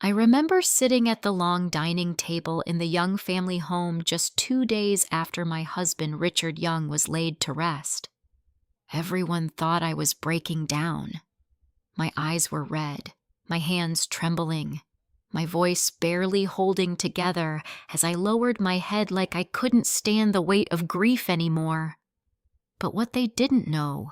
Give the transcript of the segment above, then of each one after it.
I remember sitting at the long dining table in the Young family home just 2 days after my husband, Richard Young, was laid to rest. Everyone thought I was breaking down. My eyes were red, my hands trembling, my voice barely holding together as I lowered my head like I couldn't stand the weight of grief anymore. But what they didn't know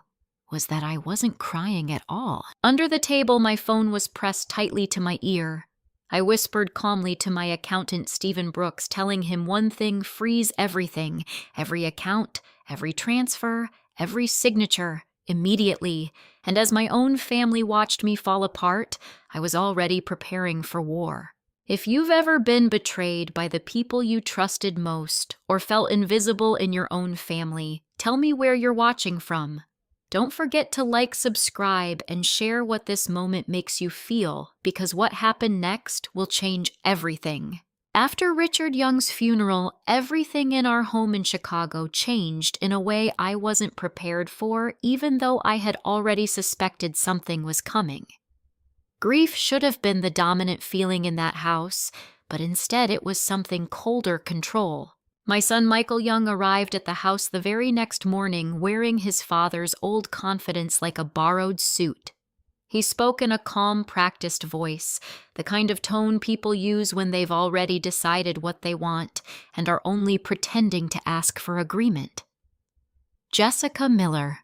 was that I wasn't crying at all. Under the table, my phone was pressed tightly to my ear. I whispered calmly to my accountant, Stephen Brooks, telling him one thing: freeze everything, every account, every transfer, every signature, immediately. And as my own family watched me fall apart, I was already preparing for war. If you've ever been betrayed by the people you trusted most or felt invisible in your own family, tell me where you're watching from. Don't forget to like, subscribe, and share what this moment makes you feel, because what happened next will change everything. After Richard Young's funeral, everything in our home in Chicago changed in a way I wasn't prepared for, even though I had already suspected something was coming. Grief should have been the dominant feeling in that house, but instead it was something colder: control. My son Michael Young arrived at the house the very next morning wearing his father's old confidence like a borrowed suit. He spoke in a calm, practiced voice, the kind of tone people use when they've already decided what they want and are only pretending to ask for agreement. Jessica Miller.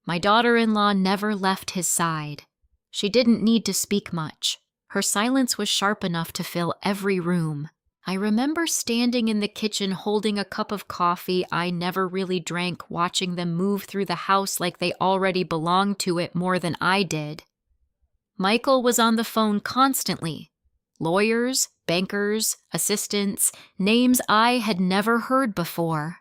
My daughter-in-law never left his side. She didn't need to speak much. Her silence was sharp enough to fill every room. I remember standing in the kitchen holding a cup of coffee I never really drank, watching them move through the house like they already belonged to it more than I did. Michael was on the phone constantly. Lawyers, bankers, assistants, names I had never heard before.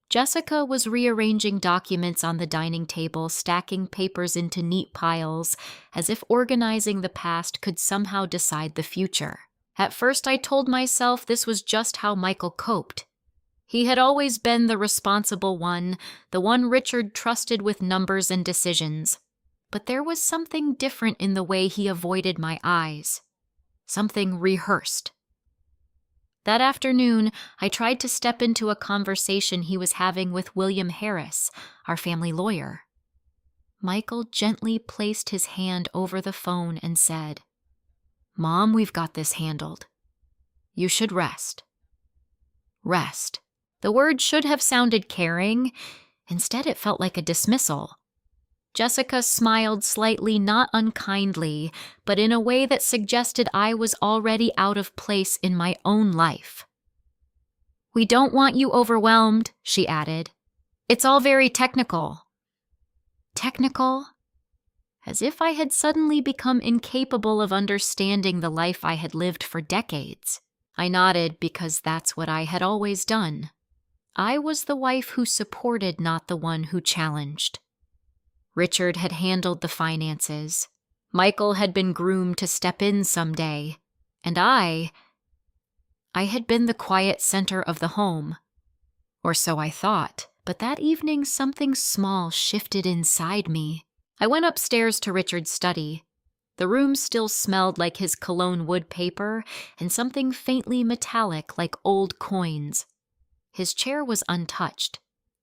Jessica was rearranging documents on the dining table, stacking papers into neat piles, as if organizing the past could somehow decide the future. At first, I told myself this was just how Michael coped. He had always been the responsible one, the one Richard trusted with numbers and decisions. But there was something different in the way he avoided my eyes. Something rehearsed. That afternoon, I tried to step into a conversation he was having with William Harris, our family lawyer. Michael gently placed his hand over the phone and said, "Mom, we've got this handled. You should rest." Rest. The word should have sounded caring. Instead, it felt like a dismissal. Jessica smiled slightly, not unkindly, but in a way that suggested I was already out of place in my own life. "We don't want you overwhelmed," she added. "It's all very technical." Technical? As if I had suddenly become incapable of understanding the life I had lived for decades. I nodded because that's what I had always done. I was the wife who supported, not the one who challenged. Richard had handled the finances. Michael had been groomed to step in someday. And I had been the quiet center of the home. Or so I thought. But that evening, something small shifted inside me. I went upstairs to Richard's study. The room still smelled like his cologne wood paper and something faintly metallic like old coins. His chair was untouched.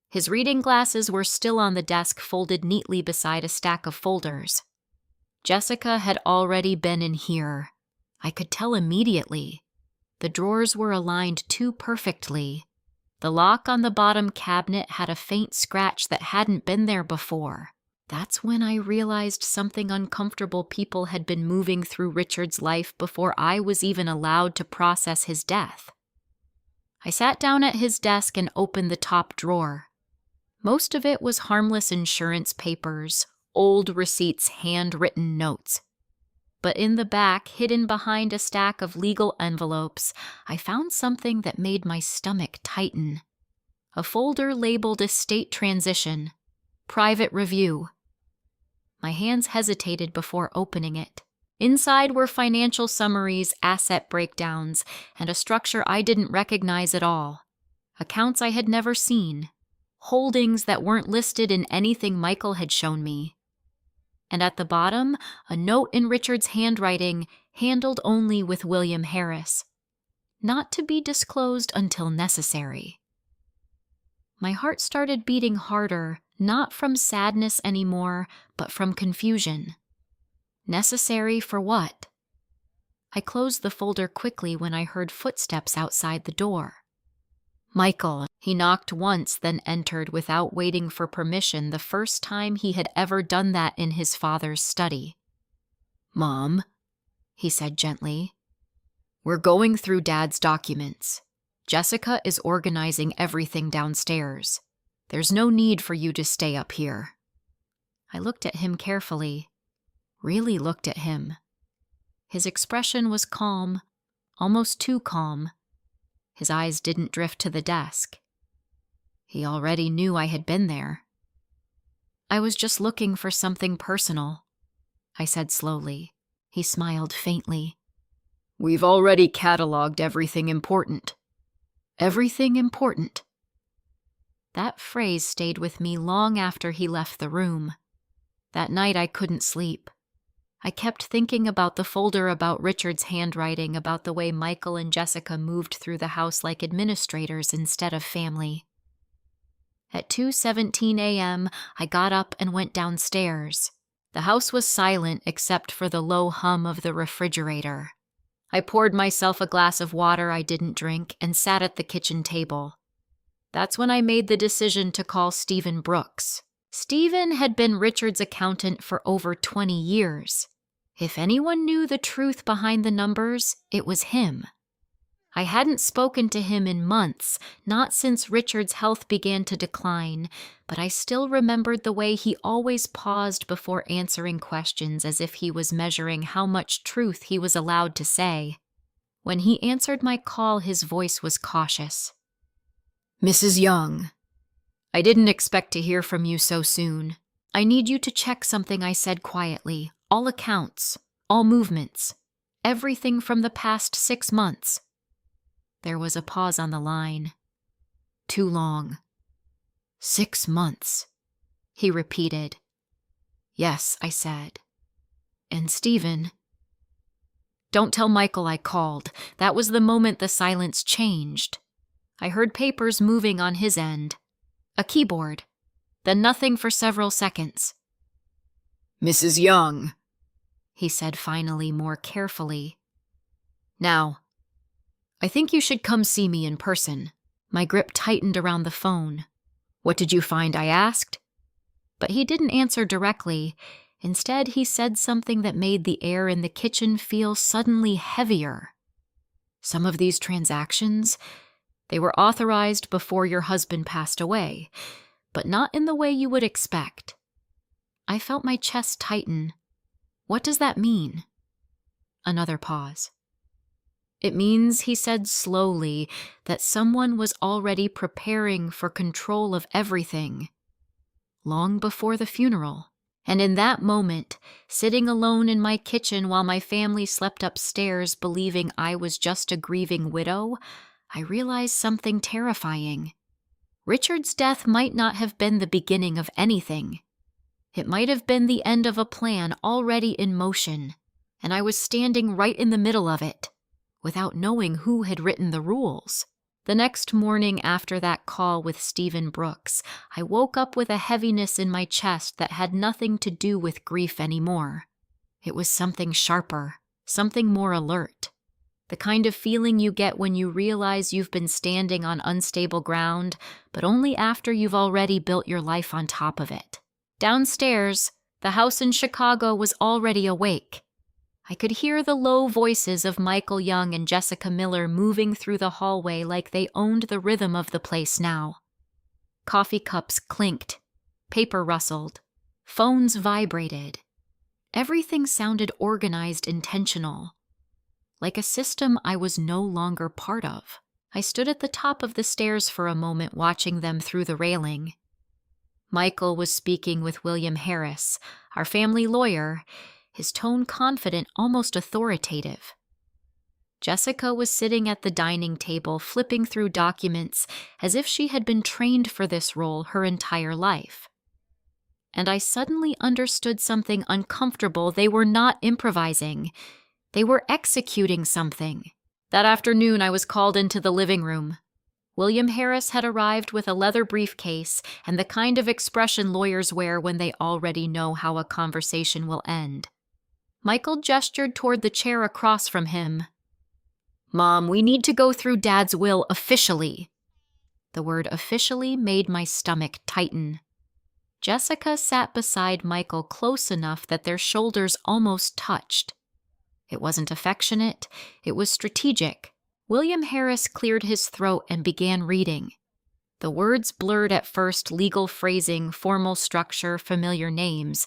His reading glasses were still on the desk, folded neatly beside a stack of folders. Jessica had already been in here. I could tell immediately. The drawers were aligned too perfectly. The lock on the bottom cabinet had a faint scratch that hadn't been there before. That's when I realized something uncomfortable people had been moving through Richard's life before I was even allowed to process his death. I sat down at his desk and opened the top drawer. Most of it was harmless insurance papers, old receipts, handwritten notes. But in the back, hidden behind a stack of legal envelopes, I found something that made my stomach tighten. A folder labeled Estate Transition, Private Review. My hands hesitated before opening it. Inside were financial summaries, asset breakdowns, and a structure I didn't recognize at all. Accounts I had never seen. Holdings that weren't listed in anything Michael had shown me. And at the bottom, a note in Richard's handwriting, handled only with William Harris, not to be disclosed until necessary. My heart started beating harder, not from sadness anymore, but from confusion. Necessary for what? I closed the folder quickly when I heard footsteps outside the door. Michael. He knocked once, then entered without waiting for permission, the first time he had ever done that in his father's study. "Mom," he said gently, "we're going through Dad's documents. Jessica is organizing everything downstairs. There's no need for you to stay up here." I looked at him carefully, really looked at him. His expression was calm, almost too calm. His eyes didn't drift to the desk. He already knew I had been there. "I was just looking for something personal," I said slowly. He smiled faintly. "We've already cataloged everything important." "Everything important?" That phrase stayed with me long after he left the room. That night I couldn't sleep. I kept thinking about the folder, about Richard's handwriting, about the way Michael and Jessica moved through the house like administrators instead of family. At 2:17 a.m., I got up and went downstairs. The house was silent except for the low hum of the refrigerator. I poured myself a glass of water I didn't drink and sat at the kitchen table. That's when I made the decision to call Stephen Brooks. Stephen had been Richard's accountant for over 20 years. If anyone knew the truth behind the numbers, it was him. I hadn't spoken to him in months, not since Richard's health began to decline, but I still remembered the way he always paused before answering questions as if he was measuring how much truth he was allowed to say. When he answered my call, his voice was cautious. "Mrs. Young, I didn't expect to hear from you so soon. I need you to check something," I said quietly. "All accounts, all movements, everything from the past 6 months. There was a pause on the line. "Too long." "6 months," he repeated. "Yes," I said. "And Stephen—" "Don't tell Michael I called." That was the moment the silence changed. I heard papers moving on his end. A keyboard. Then nothing for several seconds. "Mrs. Young," he said finally, more carefully. "Now, I think you should come see me in person." My grip tightened around the phone. "What did you find?" I asked. But he didn't answer directly. Instead, he said something that made the air in the kitchen feel suddenly heavier. "Some of these transactions, they were authorized before your husband passed away, but not in the way you would expect." I felt my chest tighten. "What does that mean?" Another pause. "It means," he said slowly, "that someone was already preparing for control of everything, long before the funeral." And in that moment, sitting alone in my kitchen while my family slept upstairs believing I was just a grieving widow, I realized something terrifying. Richard's death might not have been the beginning of anything. It might have been the end of a plan already in motion, and I was standing right in the middle of it, without knowing who had written the rules. The next morning after that call with Stephen Brooks, I woke up with a heaviness in my chest that had nothing to do with grief anymore. It was something sharper, something more alert. The kind of feeling you get when you realize you've been standing on unstable ground, but only after you've already built your life on top of it. Downstairs, the house in Chicago was already awake. I could hear the low voices of Michael Young and Jessica Miller moving through the hallway like they owned the rhythm of the place now. Coffee cups clinked, paper rustled, phones vibrated. Everything sounded organized, intentional, like a system I was no longer part of. I stood at the top of the stairs for a moment, watching them through the railing. Michael was speaking with William Harris, our family lawyer, his tone confident, almost authoritative. Jessica was sitting at the dining table, flipping through documents as if she had been trained for this role her entire life. And I suddenly understood something uncomfortable. They were not improvising. They were executing something. That afternoon, I was called into the living room. William Harris had arrived with a leather briefcase and the kind of expression lawyers wear when they already know how a conversation will end. Michael gestured toward the chair across from him. "Mom, we need to go through Dad's will officially." The word officially made my stomach tighten. Jessica sat beside Michael close enough that their shoulders almost touched. It wasn't affectionate, it was strategic. William Harris cleared his throat and began reading. The words blurred at first, legal phrasing, formal structure, familiar names,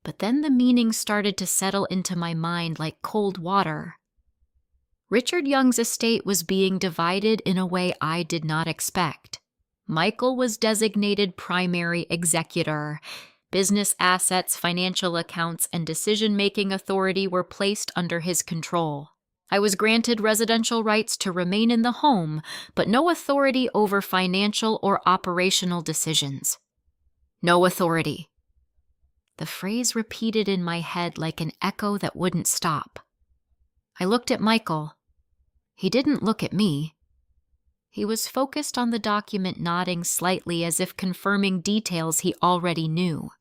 but then the meaning started to settle into my mind like cold water. Richard Young's estate was being divided in a way I did not expect. Michael was designated primary executor. Business assets, financial accounts, and decision-making authority were placed under his control. I was granted residential rights to remain in the home, but no authority over financial or operational decisions. No authority. The phrase repeated in my head like an echo that wouldn't stop. I looked at Michael. He didn't look at me. He was focused on the document, nodding slightly as if confirming details he already knew.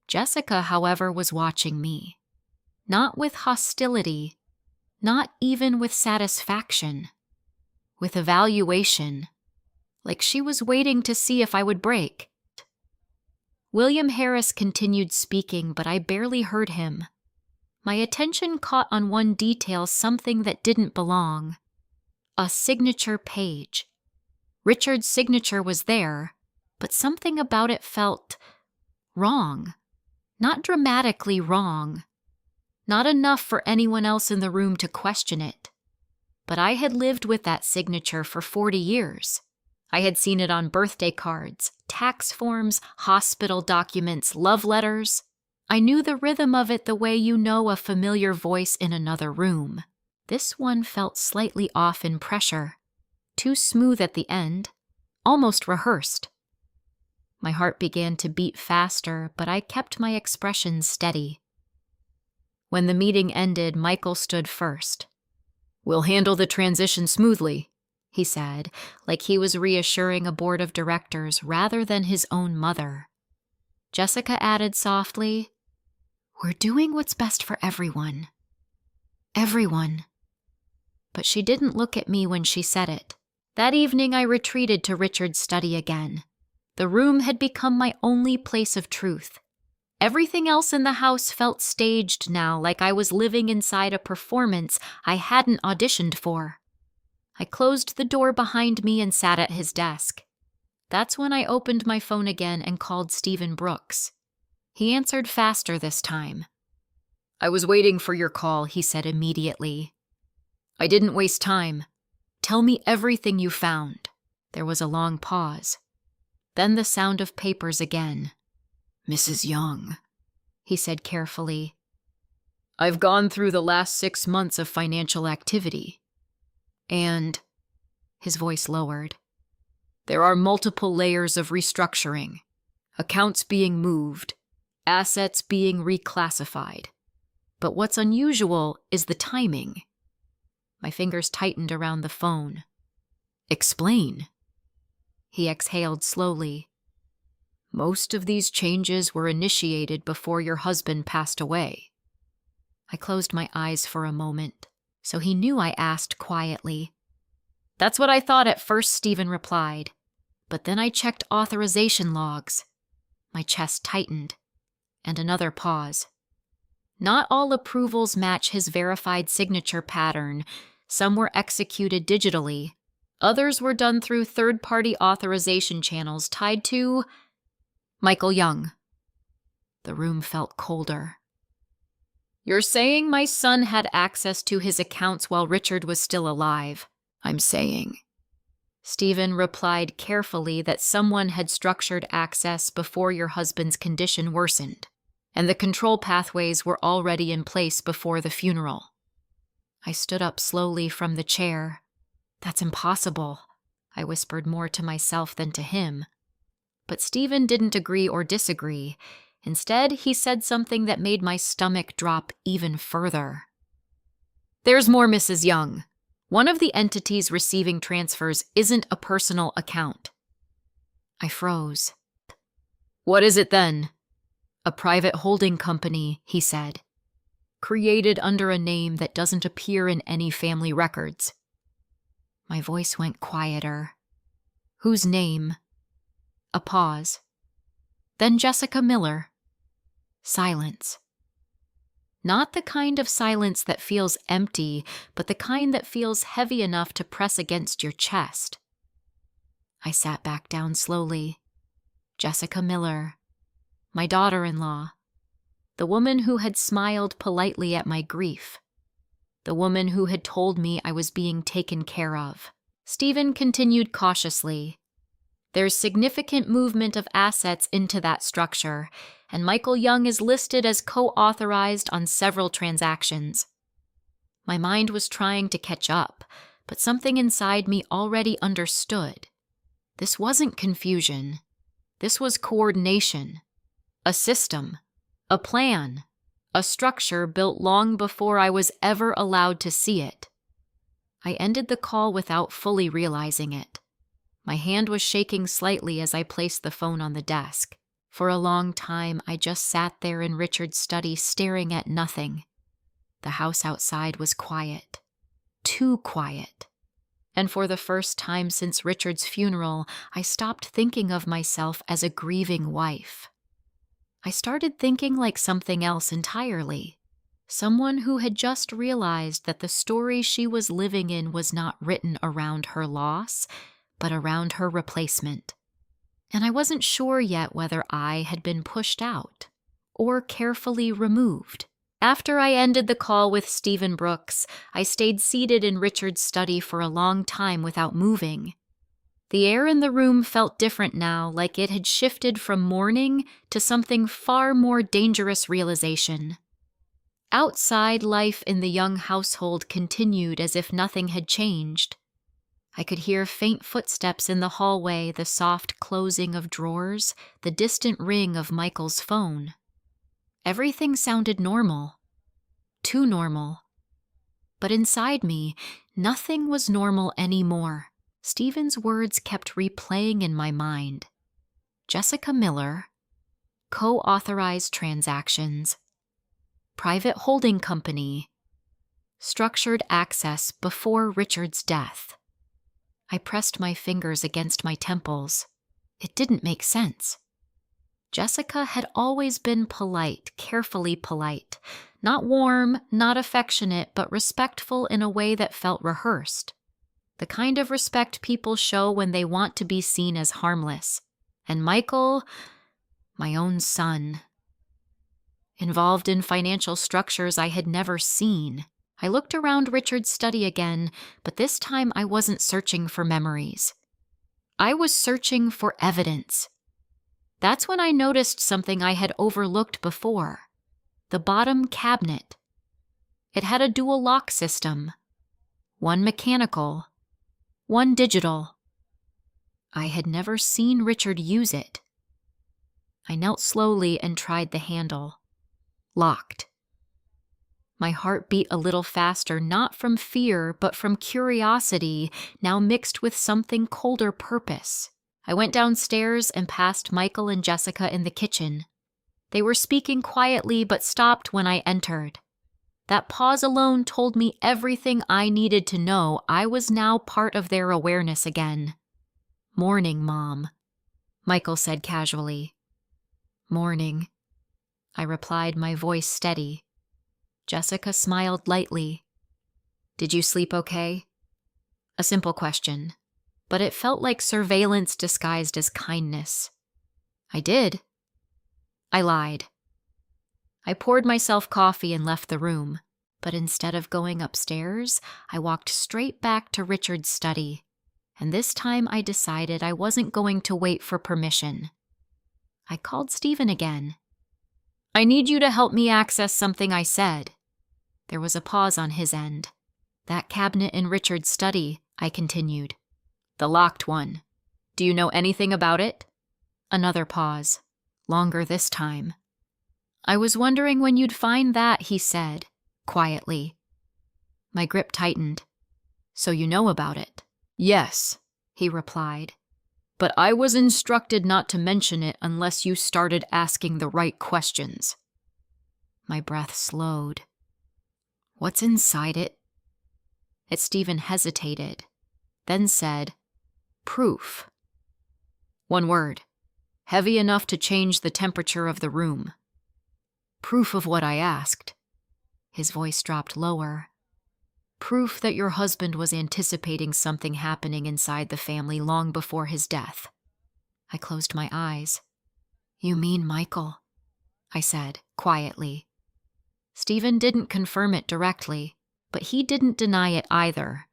Jessica, however, was watching me. Not with hostility, not even with satisfaction. With evaluation, like she was waiting to see if I would break. William Harris continued speaking, but I barely heard him. My attention caught on one detail, something that didn't belong. A signature page. Richard's signature was there, but something about it felt wrong. Not dramatically wrong. Not enough for anyone else in the room to question it. But I had lived with that signature for 40 years. I had seen it on birthday cards, tax forms, hospital documents, love letters. I knew the rhythm of it the way you know a familiar voice in another room. This one felt slightly off in pressure, too smooth at the end, almost rehearsed. My heart began to beat faster, but I kept my expression steady. When the meeting ended, Michael stood first. "We'll handle the transition smoothly," he said, like he was reassuring a board of directors rather than his own mother. Jessica added softly, "We're doing what's best for everyone." Everyone. But she didn't look at me when she said it. That evening I retreated to Richard's study again. The room had become my only place of truth. Everything else in the house felt staged now, like I was living inside a performance I hadn't auditioned for. I closed the door behind me and sat at his desk. That's when I opened my phone again and called Stephen Brooks. He answered faster this time. "I was waiting for your call," he said immediately. "I didn't waste time. Tell me everything you found." There was a long pause. Then the sound of papers again. "Mrs. Young," he said carefully. "I've gone through the last 6 months of financial activity. And," his voice lowered, "there are multiple layers of restructuring. Accounts being moved, assets being reclassified. But what's unusual is the timing." My fingers tightened around the phone. "Explain." He exhaled slowly. "Most of these changes were initiated before your husband passed away." I closed my eyes for a moment, so he knew I asked quietly. "That's what I thought at first," Stephen replied. But then I checked authorization logs. My chest tightened, and another pause. Not all approvals match his verified signature pattern. Some were executed digitally. Others were done through third-party authorization channels tied to Michael Young. The room felt colder. "You're saying my son had access to his accounts while Richard was still alive?" "I'm saying," Stephen replied carefully, "that someone had structured access before your husband's condition worsened, and the control pathways were already in place before the funeral." I stood up slowly from the chair. "That's impossible," I whispered more to myself than to him. But Stephen didn't agree or disagree. Instead, he said something that made my stomach drop even further. There's more, Mrs. Young. One of the entities receiving transfers isn't a personal account. I froze. What is it then? A private holding company, he said. Created under a name that doesn't appear in any family records. My voice went quieter. Whose name? A pause. Then Jessica Miller. Silence. Not the kind of silence that feels empty, but the kind that feels heavy enough to press against your chest. I sat back down slowly. Jessica Miller. My daughter-in-law. The woman who had smiled politely at my grief. The woman who had told me I was being taken care of. Stephen continued cautiously. There's significant movement of assets into that structure, and Michael Young is listed as co-authorized on several transactions. My mind was trying to catch up, but something inside me already understood. This wasn't confusion. This was coordination. A system. A plan. A structure built long before I was ever allowed to see it. I ended the call without fully realizing it. My hand was shaking slightly as I placed the phone on the desk. For a long time, I just sat there in Richard's study staring at nothing. The house outside was quiet. Too quiet. And for the first time since Richard's funeral, I stopped thinking of myself as a grieving wife. I started thinking like something else entirely. Someone who had just realized that the story she was living in was not written around her loss, but around her replacement. And I wasn't sure yet whether I had been pushed out or carefully removed. After I ended the call with Stephen Brooks, I stayed seated in Richard's study for a long time without moving. The air in the room felt different now, like it had shifted from mourning to something far more dangerous realization. Outside, life in the Young household continued as if nothing had changed. I could hear faint footsteps in the hallway, the soft closing of drawers, the distant ring of Michael's phone. Everything sounded normal. Too normal. But inside me, nothing was normal anymore. Stephen's words kept replaying in my mind. Jessica Miller, co-authorized transactions, private holding company, structured access before Richard's death. I pressed my fingers against my temples. It didn't make sense. Jessica had always been polite, carefully polite. Not warm, not affectionate, but respectful in a way that felt rehearsed. The kind of respect people show when they want to be seen as harmless. And Michael, my own son, involved in financial structures I had never seen. I looked around Richard's study again, but this time I wasn't searching for memories. I was searching for evidence. That's when I noticed something I had overlooked before. The bottom cabinet. It had a dual lock system. One mechanical, one digital. I had never seen Richard use it. I knelt slowly and tried the handle. Locked. My heart beat a little faster, not from fear, but from curiosity, now mixed with something colder purpose. I went downstairs and passed Michael and Jessica in the kitchen. They were speaking quietly but stopped when I entered. That pause alone told me everything I needed to know. I was now part of their awareness again. "Morning, Mom," Michael said casually. "Morning," I replied, my voice steady. Jessica smiled lightly. "Did you sleep okay?" A simple question, but it felt like surveillance disguised as kindness. I did. I lied. I poured myself coffee and left the room, but instead of going upstairs, I walked straight back to Richard's study, and this time I decided I wasn't going to wait for permission. I called Stephen again. "I need you to help me access something I said." There was a pause on his end. "That cabinet in Richard's study," I continued. "The locked one. Do you know anything about it?" Another pause. Longer this time. "I was wondering when you'd find that," he said, quietly. My grip tightened. "So you know about it?" "Yes," he replied. "But I was instructed not to mention it unless you started asking the right questions." My breath slowed. "What's inside it?" Stephen hesitated, then said, "Proof." One word, heavy enough to change the temperature of the room. "Proof of what I asked." His voice dropped lower. "Proof that your husband was anticipating something happening inside the family long before his death." I closed my eyes. "You mean Michael?" I said, quietly. Stephen didn't confirm it directly, but he didn't deny it either.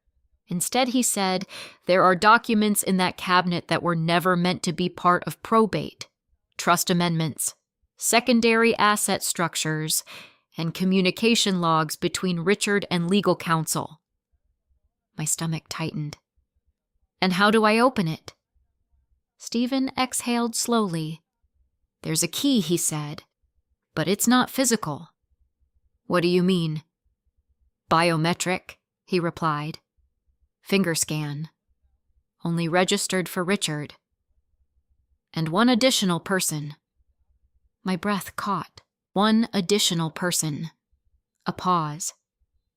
Instead, he said, "There are documents in that cabinet that were never meant to be part of probate. Trust amendments, secondary asset structures, and communication logs between Richard and legal counsel." My stomach tightened. "And how do I open it?" Stephen exhaled slowly. "There's a key," he said, "but it's not physical." "What do you mean?" "Biometric," he replied. "Finger scan. Only registered for Richard. And one additional person." My breath caught. One additional person. A pause.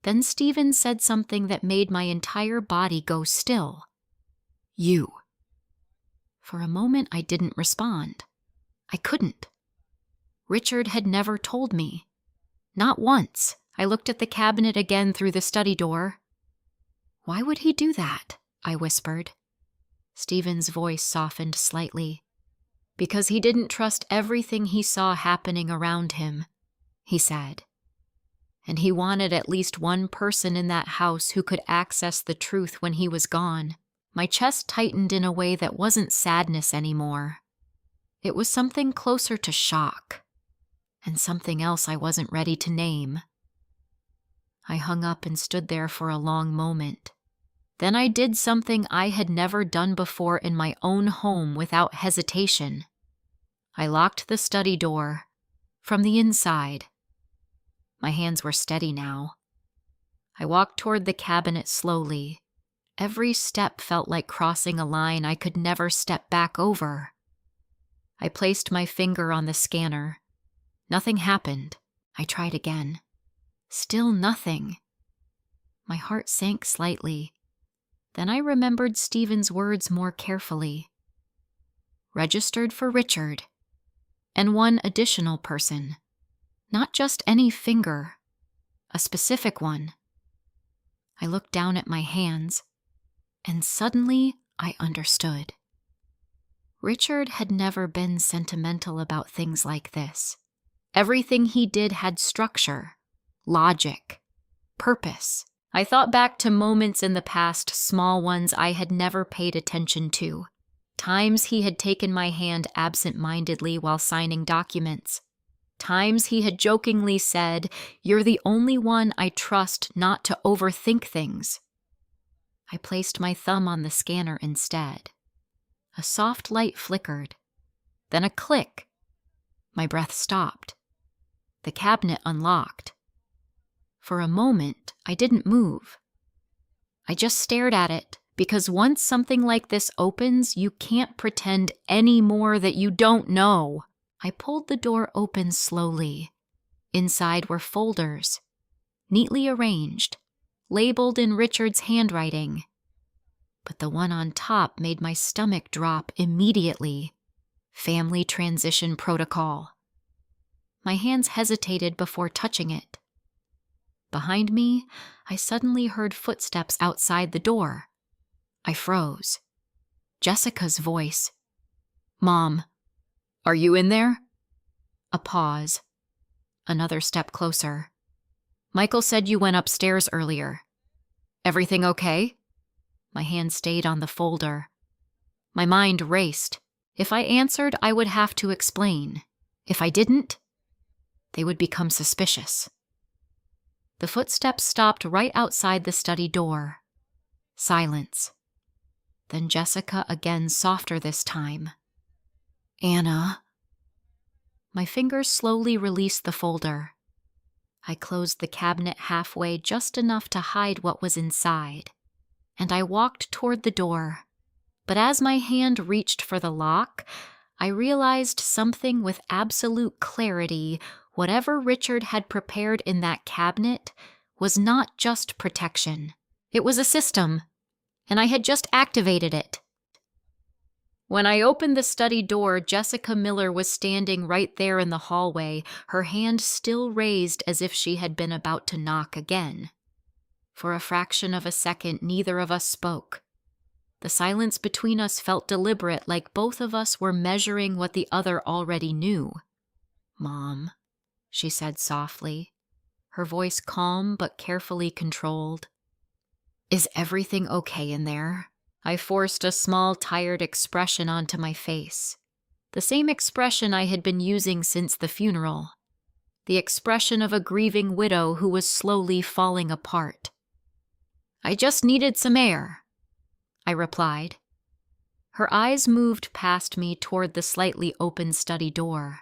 Then Stephen said something that made my entire body go still. "You." For a moment, I didn't respond. I couldn't. Richard had never told me. Not once. I looked at the cabinet again through the study door. "Why would he do that?" I whispered. Stephen's voice softened slightly. "Because he didn't trust everything he saw happening around him," he said. "And he wanted at least one person in that house who could access the truth when he was gone." My chest tightened in a way that wasn't sadness anymore. It was something closer to shock, and something else I wasn't ready to name. I hung up and stood there for a long moment. Then I did something I had never done before in my own home without hesitation. I locked the study door from the inside. My hands were steady now. I walked toward the cabinet slowly. Every step felt like crossing a line I could never step back over. I placed my finger on the scanner. Nothing happened. I tried again. Still nothing. My heart sank slightly. Then I remembered Stephen's words more carefully. Registered for Richard. And one additional person. Not just any finger. A specific one. I looked down at my hands, and suddenly I understood. Richard had never been sentimental about things like this. Everything he did had structure, logic, purpose. I thought back to moments in the past, small ones I had never paid attention to. Times he had taken my hand absent-mindedly while signing documents. Times he had jokingly said, "You're the only one I trust not to overthink things." I placed my thumb on the scanner instead. A soft light flickered, then a click. My breath stopped. The cabinet unlocked. For a moment, I didn't move. I just stared at it, because once something like this opens, you can't pretend anymore that you don't know. I pulled the door open slowly. Inside were folders, neatly arranged, labeled in Richard's handwriting. But the one on top made my stomach drop immediately. Family Transition Protocol. My hands hesitated before touching it. Behind me, I suddenly heard footsteps outside the door. I froze. Jessica's voice. "Mom, are you in there?" A pause. Another step closer. "Michael said you went upstairs earlier. Everything okay?" My hand stayed on the folder. My mind raced. If I answered, I would have to explain. If I didn't, they would become suspicious. The footsteps stopped right outside the study door. Silence. Then Jessica again, softer this time. "Anna." My fingers slowly released the folder. I closed the cabinet halfway, just enough to hide what was inside, and I walked toward the door. But as my hand reached for the lock, I realized something with absolute clarity. Whatever Richard had prepared in that cabinet was not just protection. It was a system, and I had just activated it. When I opened the study door, Jessica Miller was standing right there in the hallway, her hand still raised as if she had been about to knock again. For a fraction of a second, neither of us spoke. The silence between us felt deliberate, like both of us were measuring what the other already knew. "Mom," she said softly, her voice calm but carefully controlled. "Is everything okay in there?" I forced a small, tired expression onto my face. The same expression I had been using since the funeral. The expression of a grieving widow who was slowly falling apart. "I just needed some air," I replied. Her eyes moved past me toward the slightly open study door.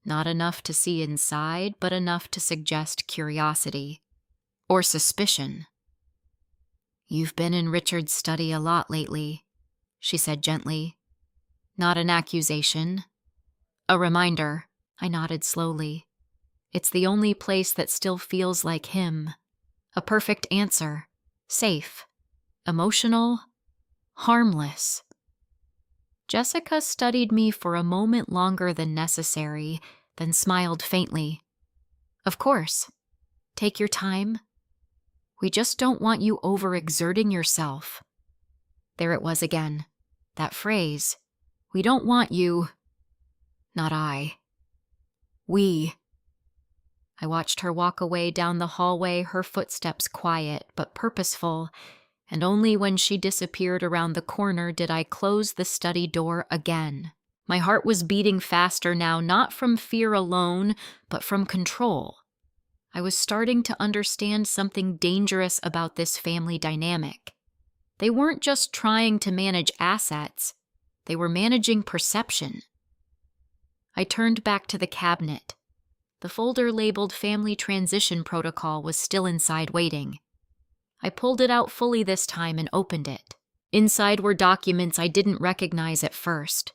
Not enough to see inside, but enough to suggest curiosity. Or suspicion. "You've been in Richard's study a lot lately," she said gently. Not an accusation. A reminder. I nodded slowly. It's the only place that still feels like him. A perfect answer. Safe. Emotional. Harmless. Jessica studied me for a moment longer than necessary, then smiled faintly. "Of course. Take your time. We just don't want you overexerting yourself." There it was again. That phrase. "We don't want you." Not I. We. I watched her walk away down the hallway, her footsteps quiet but purposeful, and only when she disappeared around the corner did I close the study door again. My heart was beating faster now, not from fear alone, but from control. I was starting to understand something dangerous about this family dynamic. They weren't just trying to manage assets, they were managing perception. I turned back to the cabinet. The folder labeled Family Transition Protocol was still inside waiting. I pulled it out fully this time and opened it. Inside were documents I didn't recognize at first.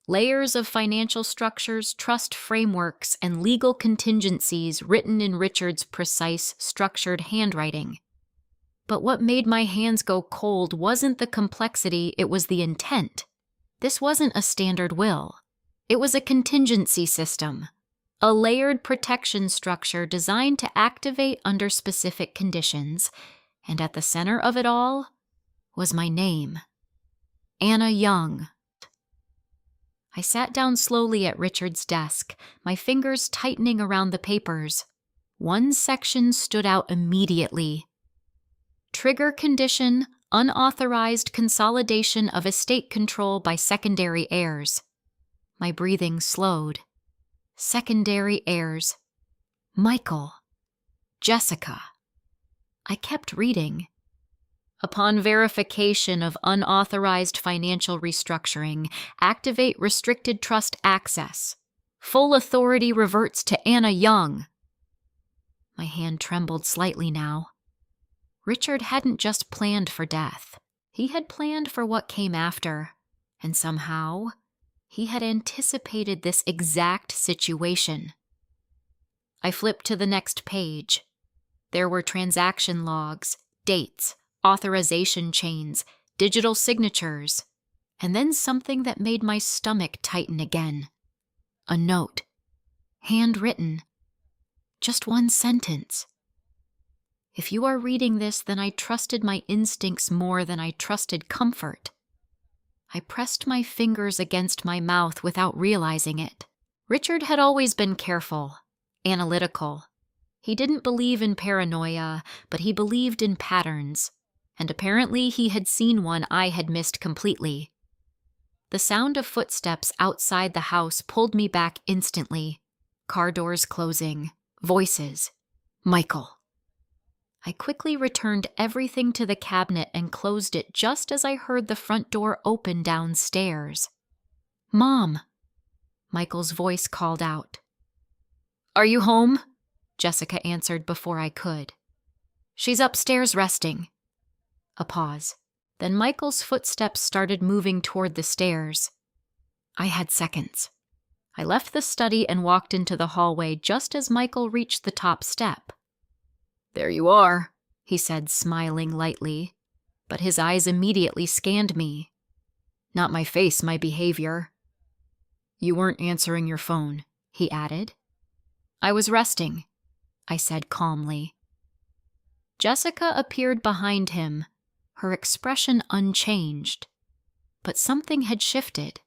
Layers of financial structures, trust frameworks, and legal contingencies written in Richard's precise, structured handwriting. But what made my hands go cold wasn't the complexity, it was the intent. This wasn't a standard will. It was a contingency system. A layered protection structure designed to activate under specific conditions, and at the center of it all was my name. Anna Young. I sat down slowly at Richard's desk, my fingers tightening around the papers. One section stood out immediately. Trigger condition, unauthorized consolidation of estate control by secondary heirs. My breathing slowed. Secondary heirs. Michael. Jessica. I kept reading. Upon verification of unauthorized financial restructuring, activate restricted trust access. Full authority reverts to Anna Young. My hand trembled slightly now. Richard hadn't just planned for death. He had planned for what came after, and somehow, he had anticipated this exact situation. I flipped to the next page. There were transaction logs, dates, authorization chains, digital signatures, and then something that made my stomach tighten again. A note. Handwritten. Just one sentence. If you are reading this, then I trusted my instincts more than I trusted comfort. I pressed my fingers against my mouth without realizing it. Richard had always been careful, analytical. He didn't believe in paranoia, but he believed in patterns, and apparently he had seen one I had missed completely. The sound of footsteps outside the house pulled me back instantly. Car doors closing, voices. Michael. I quickly returned everything to the cabinet and closed it just as I heard the front door open downstairs. "Mom," Michael's voice called out. "Are you home?" Jessica answered before I could. She's upstairs resting. A pause. Then Michael's footsteps started moving toward the stairs. I had seconds. I left the study and walked into the hallway just as Michael reached the top step. "There you are," he said, smiling lightly, but his eyes immediately scanned me. Not my face, my behavior. "You weren't answering your phone," he added. "I was resting," I said calmly. Jessica appeared behind him, her expression unchanged. But something had shifted.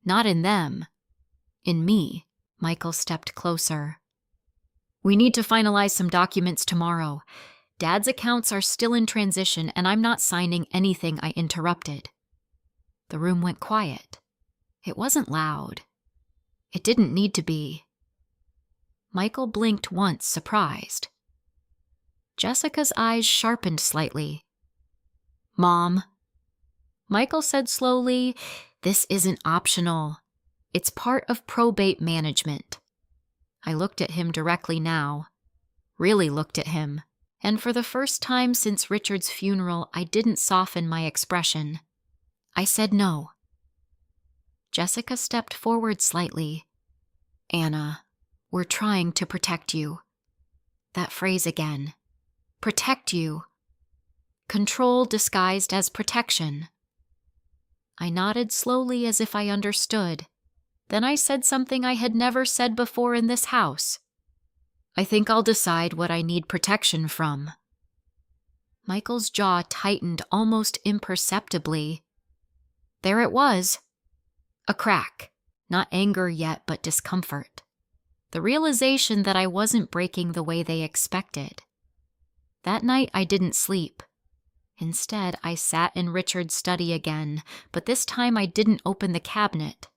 Not in them. In me. Michael stepped closer. "We need to finalize some documents tomorrow. Dad's accounts are still in transition, and I'm not signing anything I interrupted." The room went quiet. It wasn't loud. It didn't need to be. Michael blinked once, surprised. Jessica's eyes sharpened slightly. "Mom," Michael said slowly, "this isn't optional. It's part of probate management." I looked at him directly now. Really looked at him. And for the first time since Richard's funeral, I didn't soften my expression. I said no. Jessica stepped forward slightly. "Anna, we're trying to protect you." That phrase again. Protect you. Control disguised as protection. I nodded slowly as if I understood. Then I said something I had never said before in this house. "I think I'll decide what I need protection from." Michael's jaw tightened almost imperceptibly. There it was. A crack. Not anger yet, but discomfort. The realization that I wasn't breaking the way they expected. That night I didn't sleep. Instead, I sat in Richard's study again, but this time I didn't open the cabinet.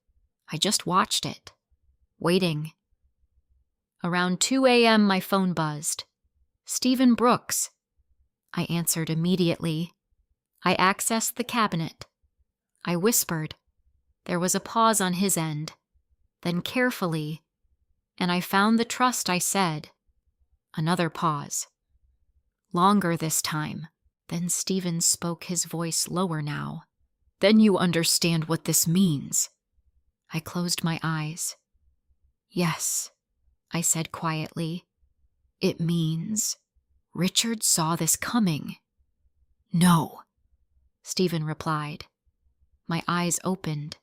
I just watched it, waiting. Around 2 a.m. my phone buzzed. "Stephen Brooks." I answered immediately. I accessed the cabinet. I whispered. There was a pause on his end. Then carefully, and I found the trust I said. Another pause. Longer this time. Then Stephen spoke, his voice lower now. "Then you understand what this means." I closed my eyes. "Yes," I said quietly. "It means Richard saw this coming." "No," Stephen replied. My eyes opened.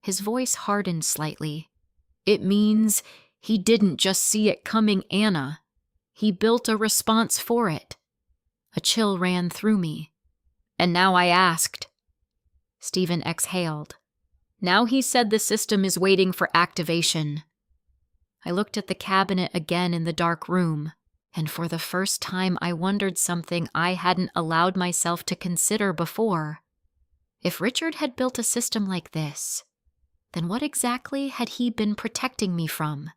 His voice hardened slightly. "It means he didn't just see it coming, Anna. He built a response for it." A chill ran through me. "And now I asked." Stephen exhaled. "Now he said the system is waiting for activation." I looked at the cabinet again in the dark room, and for the first time I wondered something I hadn't allowed myself to consider before. If Richard had built a system like this, then what exactly had he been protecting me from?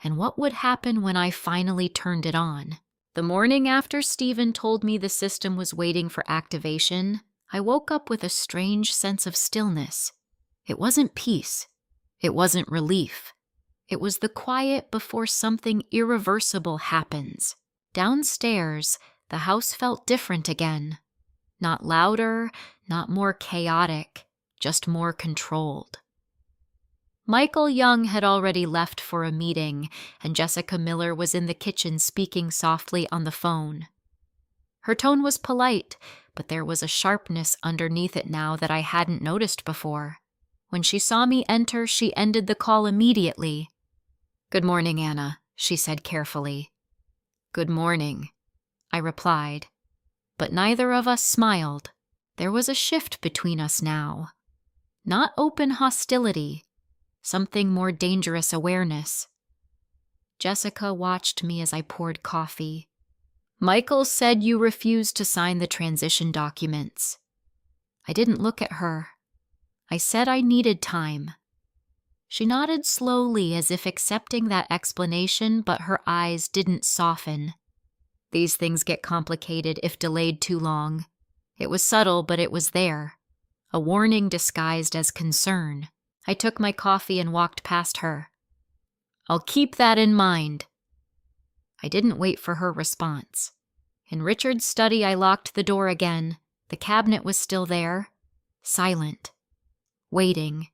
And what would happen when I finally turned it on? The morning after Stephen told me the system was waiting for activation, I woke up with a strange sense of stillness. It wasn't peace. It wasn't relief. It was the quiet before something irreversible happens. Downstairs, the house felt different again. Not louder, not more chaotic, just more controlled. Michael Young had already left for a meeting, and Jessica Miller was in the kitchen speaking softly on the phone. Her tone was polite, but there was a sharpness underneath it now that I hadn't noticed before. When she saw me enter, she ended the call immediately. "Good morning, Anna," she said carefully. "Good morning," I replied. But neither of us smiled. There was a shift between us now. Not open hostility. Something more dangerous awareness. Jessica watched me as I poured coffee. "Michael said you refused to sign the transition documents." I didn't look at her. I said I needed time. She nodded slowly as if accepting that explanation, but her eyes didn't soften. These things get complicated if delayed too long. It was subtle, but it was there. A warning disguised as concern. I took my coffee and walked past her. "I'll keep that in mind." I didn't wait for her response. In Richard's study, I locked the door again. The cabinet was still there, silent, waiting.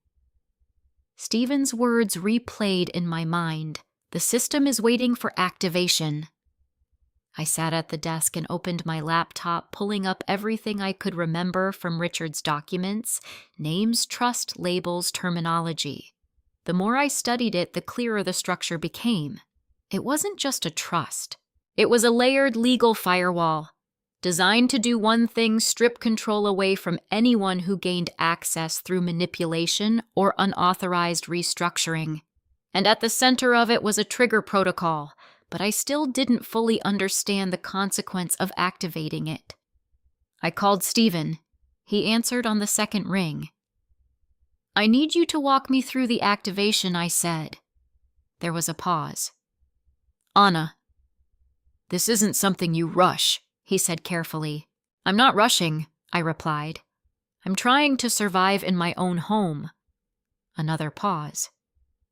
Stephen's words replayed in my mind. The system is waiting for activation. I sat at the desk and opened my laptop, pulling up everything I could remember from Richard's documents: names, trust, labels, terminology. The more I studied it, the clearer the structure became. It wasn't just a trust. It was a layered legal firewall, designed to do one thing: strip control away from anyone who gained access through manipulation or unauthorized restructuring. And at the center of it was a trigger protocol, but I still didn't fully understand the consequence of activating it. I called Stephen. He answered on the second ring. "I need you to walk me through the activation," I said. There was a pause. "Anna, this isn't something you rush," he said carefully. "I'm not rushing," I replied. "I'm trying to survive in my own home." Another pause.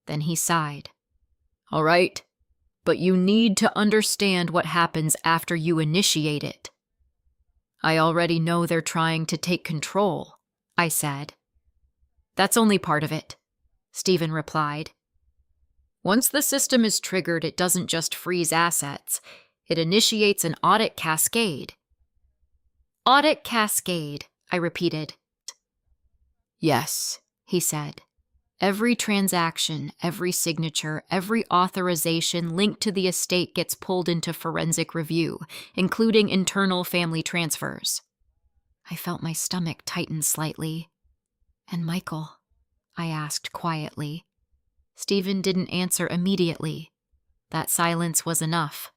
Then he sighed. "All right, but you need to understand what happens after you initiate it." "I already know they're trying to take control," I said. "That's only part of it," Stephen replied. "Once the system is triggered, it doesn't just freeze assets. It initiates an audit cascade." "Audit cascade," I repeated. "Yes," he said. "Every transaction, every signature, every authorization linked to the estate gets pulled into forensic review, including internal family transfers." I felt my stomach tighten slightly. "And Michael?" I asked quietly. Stephen didn't answer immediately. That silence was enough.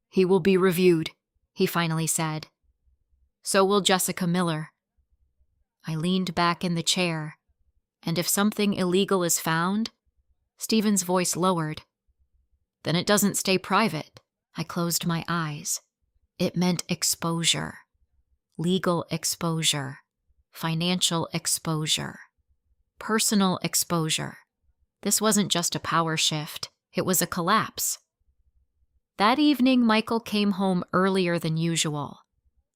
"He will be reviewed," he finally said. "So will Jessica Miller." I leaned back in the chair. "And if something illegal is found?" Stephen's voice lowered. "Then it doesn't stay private." I closed my eyes. It meant exposure. Legal exposure. Financial exposure. Personal exposure. This wasn't just a power shift. It was a collapse. That evening, Michael came home earlier than usual.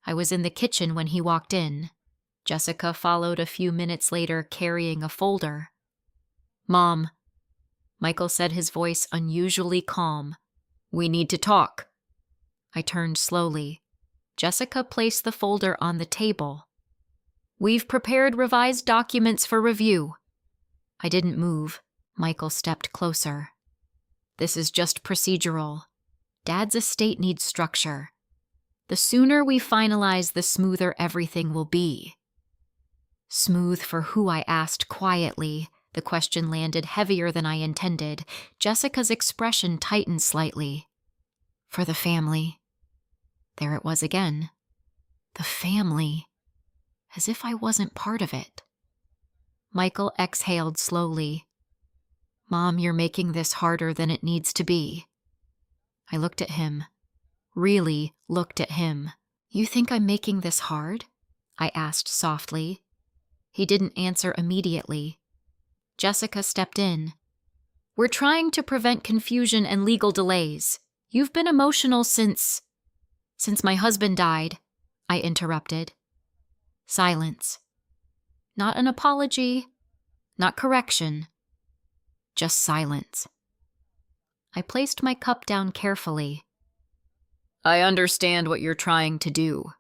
I was in the kitchen when he walked in. Jessica followed a few minutes later carrying a folder. "Mom," Michael said, his voice unusually calm. "We need to talk." I turned slowly. Jessica placed the folder on the table. "We've prepared revised documents for review." I didn't move. Michael stepped closer. "This is just procedural. Dad's estate needs structure. The sooner we finalize, the smoother everything will be." Smooth for who, I asked quietly. The question landed heavier than I intended. Jessica's expression tightened slightly. "For the family." There it was again. The family. As if I wasn't part of it. Michael exhaled slowly. "Mom, you're making this harder than it needs to be." I looked at him. Really looked at him. "You think I'm making this hard?" I asked softly. He didn't answer immediately. Jessica stepped in. "We're trying to prevent confusion and legal delays. You've been emotional since my husband died," I interrupted. Silence. Not an apology, not correction, just silence. I placed my cup down carefully. "I understand what you're trying to do."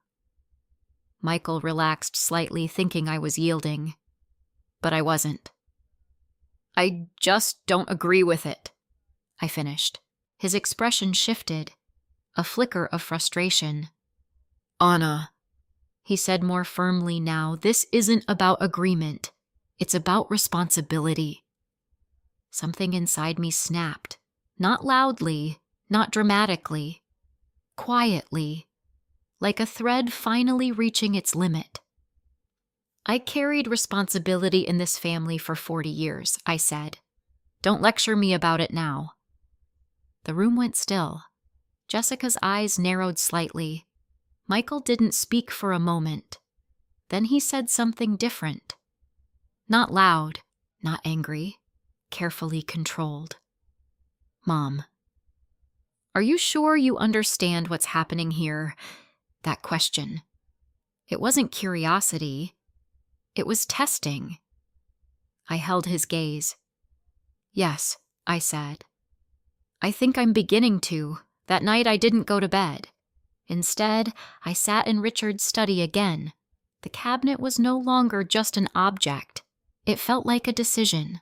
Michael relaxed slightly, thinking I was yielding. But I wasn't. "I just don't agree with it," I finished. His expression shifted, a flicker of frustration. "Anna," he said more firmly now, "this isn't about agreement. It's about responsibility." Something inside me snapped. Not loudly, not dramatically. Quietly, like a thread finally reaching its limit. "I carried responsibility in this family for 40 years, I said. "Don't lecture me about it now." The room went still. Jessica's eyes narrowed slightly. Michael didn't speak for a moment. Then he said something different. Not loud, not angry, carefully controlled. "Mom, Are you sure you understand what's happening here? That question. It wasn't curiosity. It was testing. I held his gaze. Yes, I said. I think I'm beginning to. That night I didn't go to bed. Instead, I sat in Richard's study again. The cabinet was no longer just an object. It felt like a decision.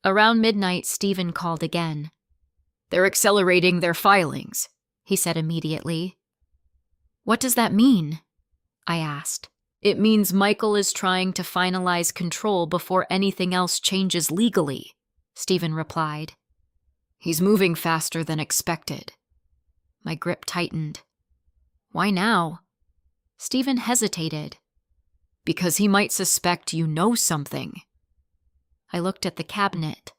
Around midnight, Stephen called again. They're accelerating their filings, he said immediately. What does that mean? I asked. It means Michael is trying to finalize control before anything else changes legally, Stephen replied. He's moving faster than expected. My grip tightened. Why now? Stephen hesitated. Because he might suspect you know something. I looked at the cabinet.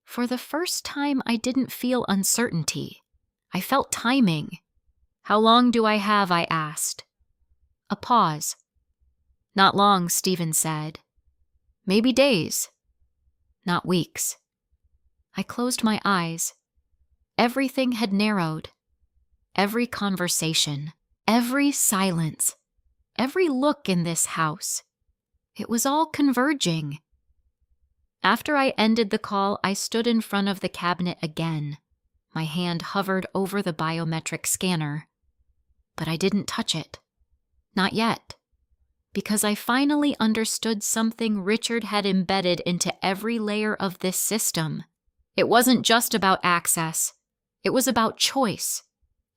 For the first time, I didn't feel uncertainty. I felt timing. How long do I have? I asked. A pause. Not long, Stephen said. Maybe days. Not weeks. I closed my eyes. Everything had narrowed. Every conversation, every silence, every look in this house. It was all converging. After I ended the call, I stood in front of the cabinet again. My hand hovered over the biometric scanner. But I didn't touch it. Not yet. Because I finally understood something Richard had embedded into every layer of this system. It wasn't just about access. It was about choice.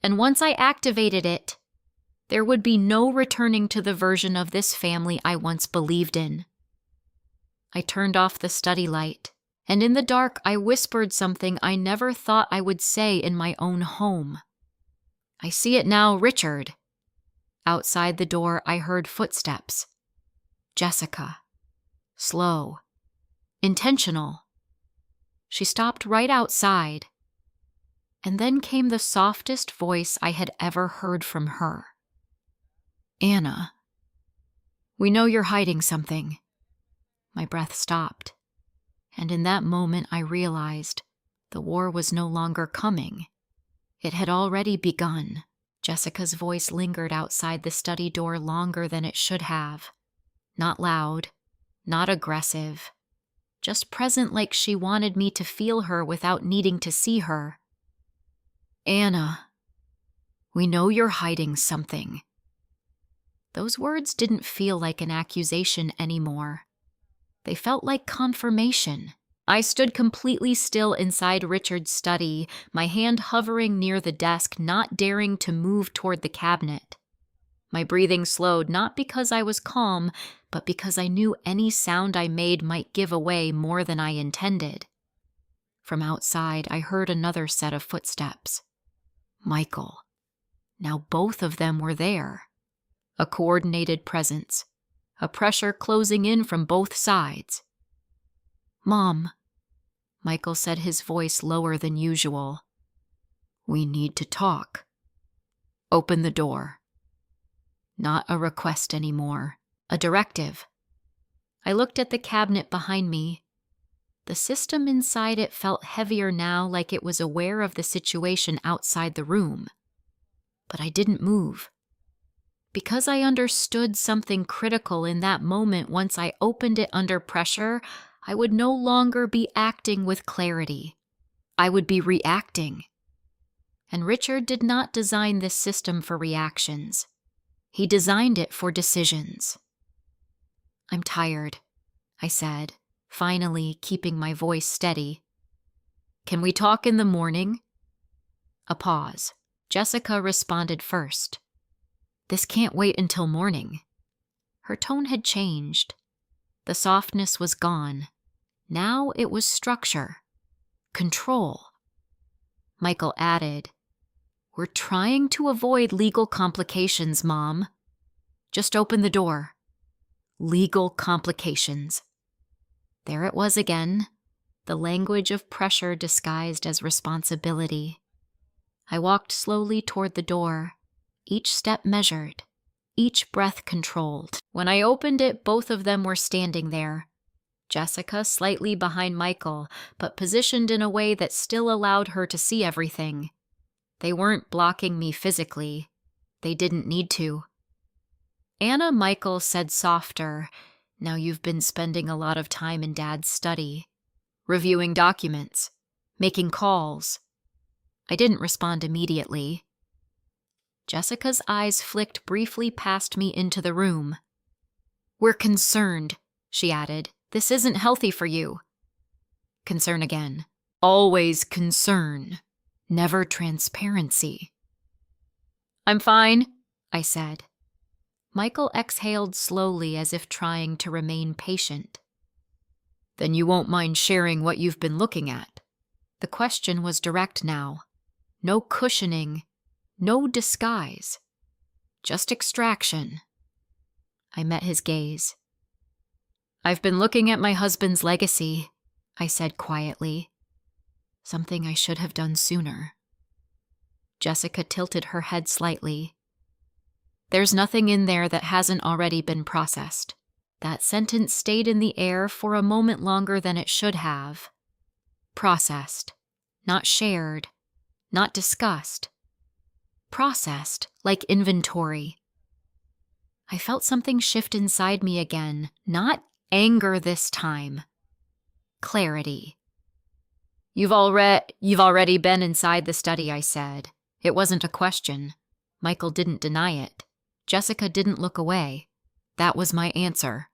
And once I activated it, there would be no returning to the version of this family I once believed in. I turned off the study light, and in the dark I whispered something I never thought I would say in my own home. I see it now, Richard. Outside the door, I heard footsteps. Jessica. Slow. Intentional. She stopped right outside. And then came the softest voice I had ever heard from her. Anna. We know you're hiding something. My breath stopped. And in that moment I realized the war was no longer coming. It had already begun. Jessica's voice lingered outside the study door longer than it should have. Not loud, not aggressive. Just present like she wanted me to feel her without needing to see her. Anna, we know you're hiding something. Those words didn't feel like an accusation anymore. They felt like confirmation. I stood completely still inside Richard's study, my hand hovering near the desk, not daring to move toward the cabinet. My breathing slowed, not because I was calm, but because I knew any sound I made might give away more than I intended. From outside, I heard another set of footsteps. Michael. Now both of them were there. A coordinated presence. A pressure closing in from both sides. Mom, Michael said, his voice lower than usual. We need to talk. Open the door. Not a request anymore. A directive. I looked at the cabinet behind me. The system inside it felt heavier now, like it was aware of the situation outside the room. But I didn't move. Because I understood something critical in that moment, once I opened it under pressure, I would no longer be acting with clarity. I would be reacting. And Richard did not design this system for reactions. He designed it for decisions. I'm tired, I said, finally keeping my voice steady. Can we talk in the morning? A pause. Jessica responded first. This can't wait until morning. Her tone had changed. The softness was gone. Now it was structure. Control. Michael added, We're trying to avoid legal complications, Mom. Just open the door. Legal complications. There it was again, the language of pressure disguised as responsibility. I walked slowly toward the door, each step measured, each breath controlled. When I opened it, both of them were standing there, Jessica slightly behind Michael, but positioned in a way that still allowed her to see everything. They weren't blocking me physically. They didn't need to. Anna Michael said softer, "Now you've been spending a lot of time in Dad's study, reviewing documents, making calls." I didn't respond immediately. Jessica's eyes flicked briefly past me into the room. "We're concerned," she added. "This isn't healthy for you." Concern again. Always concern. Never transparency. "I'm fine," I said. Michael exhaled slowly as if trying to remain patient. "Then you won't mind sharing what you've been looking at?" The question was direct now. No cushioning, no disguise. Just extraction. I met his gaze. "I've been looking at my husband's legacy," I said quietly. Something I should have done sooner. Jessica tilted her head slightly. "There's nothing in there that hasn't already been processed." That sentence stayed in the air for a moment longer than it should have. Processed, not shared, not discussed. Processed, like inventory. I felt something shift inside me again, not anger this time. Clarity. You've already been inside the study," I said. It wasn't a question. Michael didn't deny it. Jessica didn't look away. That was my answer.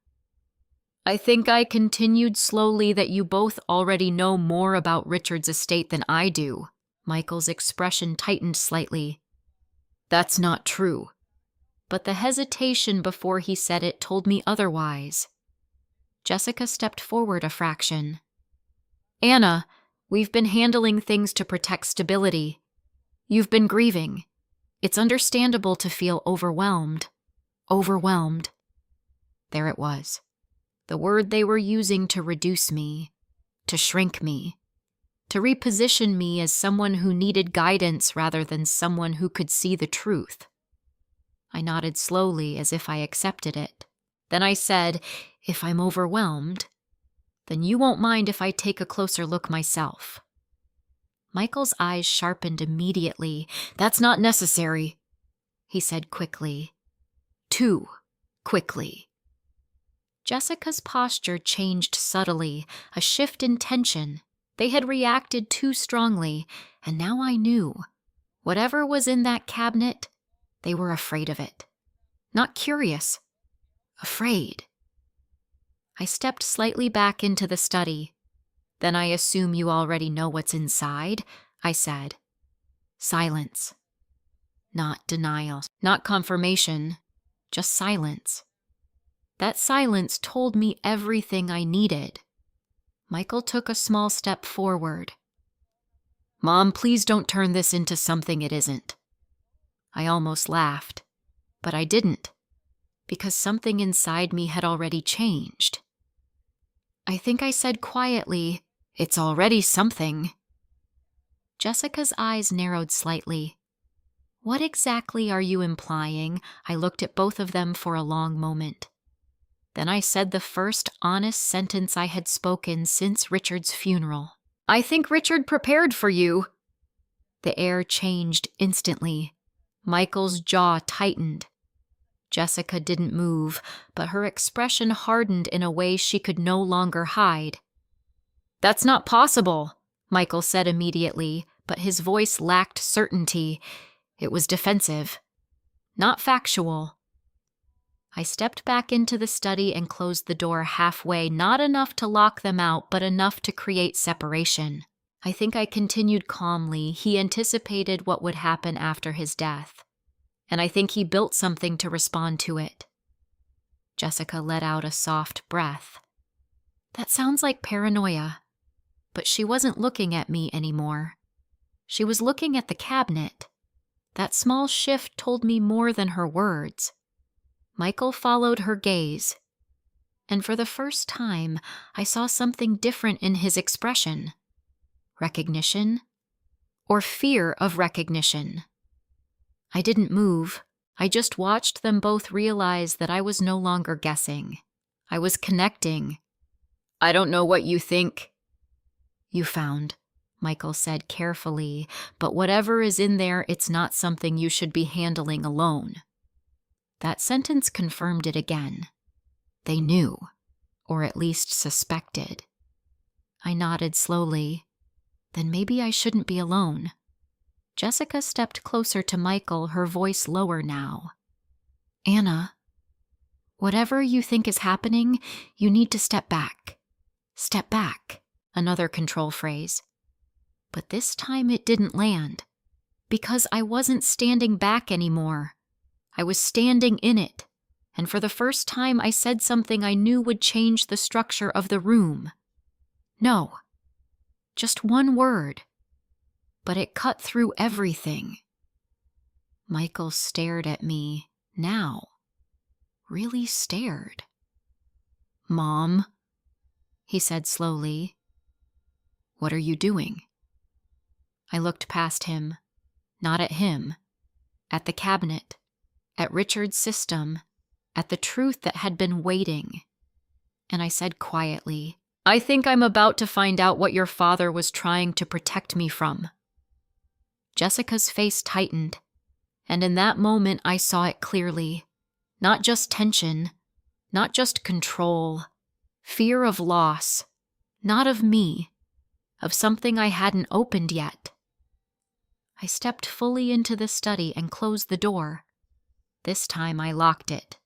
"I think I continued slowly that you both already know more about Richard's estate than I do." Michael's expression tightened slightly. "That's not true." But the hesitation before he said it told me otherwise. Jessica stepped forward a fraction. "Anna, we've been handling things to protect stability. You've been grieving. It's understandable to feel overwhelmed." Overwhelmed. There it was. The word they were using to reduce me, to shrink me, to reposition me as someone who needed guidance rather than someone who could see the truth. I nodded slowly as if I accepted it. Then I said, "If I'm overwhelmed, then you won't mind if I take a closer look myself." Michael's eyes sharpened immediately. "That's not necessary," he said quickly. Too quickly. Jessica's posture changed subtly, a shift in tension. They had reacted too strongly, and now I knew. Whatever was in that cabinet, they were afraid of it. Not curious. Afraid. I stepped slightly back into the study. "Then I assume you already know what's inside," I said. Silence. Not denial. Not confirmation. Just silence. That silence told me everything I needed. Michael took a small step forward. "Mom, please don't turn this into something it isn't." I almost laughed, but I didn't, because something inside me had already changed. I think I said quietly, "It's already something." Jessica's eyes narrowed slightly. "What exactly are you implying?" I looked at both of them for a long moment. Then I said the first honest sentence I had spoken since Richard's funeral. "I think Richard prepared for you." The air changed instantly. Michael's jaw tightened. Jessica didn't move, but her expression hardened in a way she could no longer hide. "That's not possible," Michael said immediately, but his voice lacked certainty. It was defensive, not factual. I stepped back into the study and closed the door halfway, not enough to lock them out, but enough to create separation. I think I continued calmly. He anticipated what would happen after his death, and I think he built something to respond to it. Jessica let out a soft breath. That sounds like paranoia, but she wasn't looking at me anymore. She was looking at the cabinet. That small shift told me more than her words. Michael followed her gaze, and for the first time, I saw something different in his expression. Recognition, or fear of recognition. I didn't move. I just watched them both realize that I was no longer guessing. I was connecting. I don't know what you think you found, Michael said carefully, but whatever is in there, it's not something you should be handling alone. That sentence confirmed it again. They knew, or at least suspected. I nodded slowly. Then maybe I shouldn't be alone. Jessica stepped closer to Michael, her voice lower now. Anna, whatever you think is happening, you need to step back. Step back, another control phrase. But this time it didn't land, because I wasn't standing back anymore. I was standing in it, and for the first time I said something I knew would change the structure of the room. No, just one word, but it cut through everything. Michael stared at me now, really stared. Mom, he said slowly, what are you doing? I looked past him, not at him, at the cabinet, at Richard's system, at the truth that had been waiting. And I said quietly, I think I'm about to find out what your father was trying to protect me from. Jessica's face tightened, and in that moment I saw it clearly. Not just tension, not just control, fear of loss, not of me, of something I hadn't opened yet. I stepped fully into the study and closed the door. This time I locked it.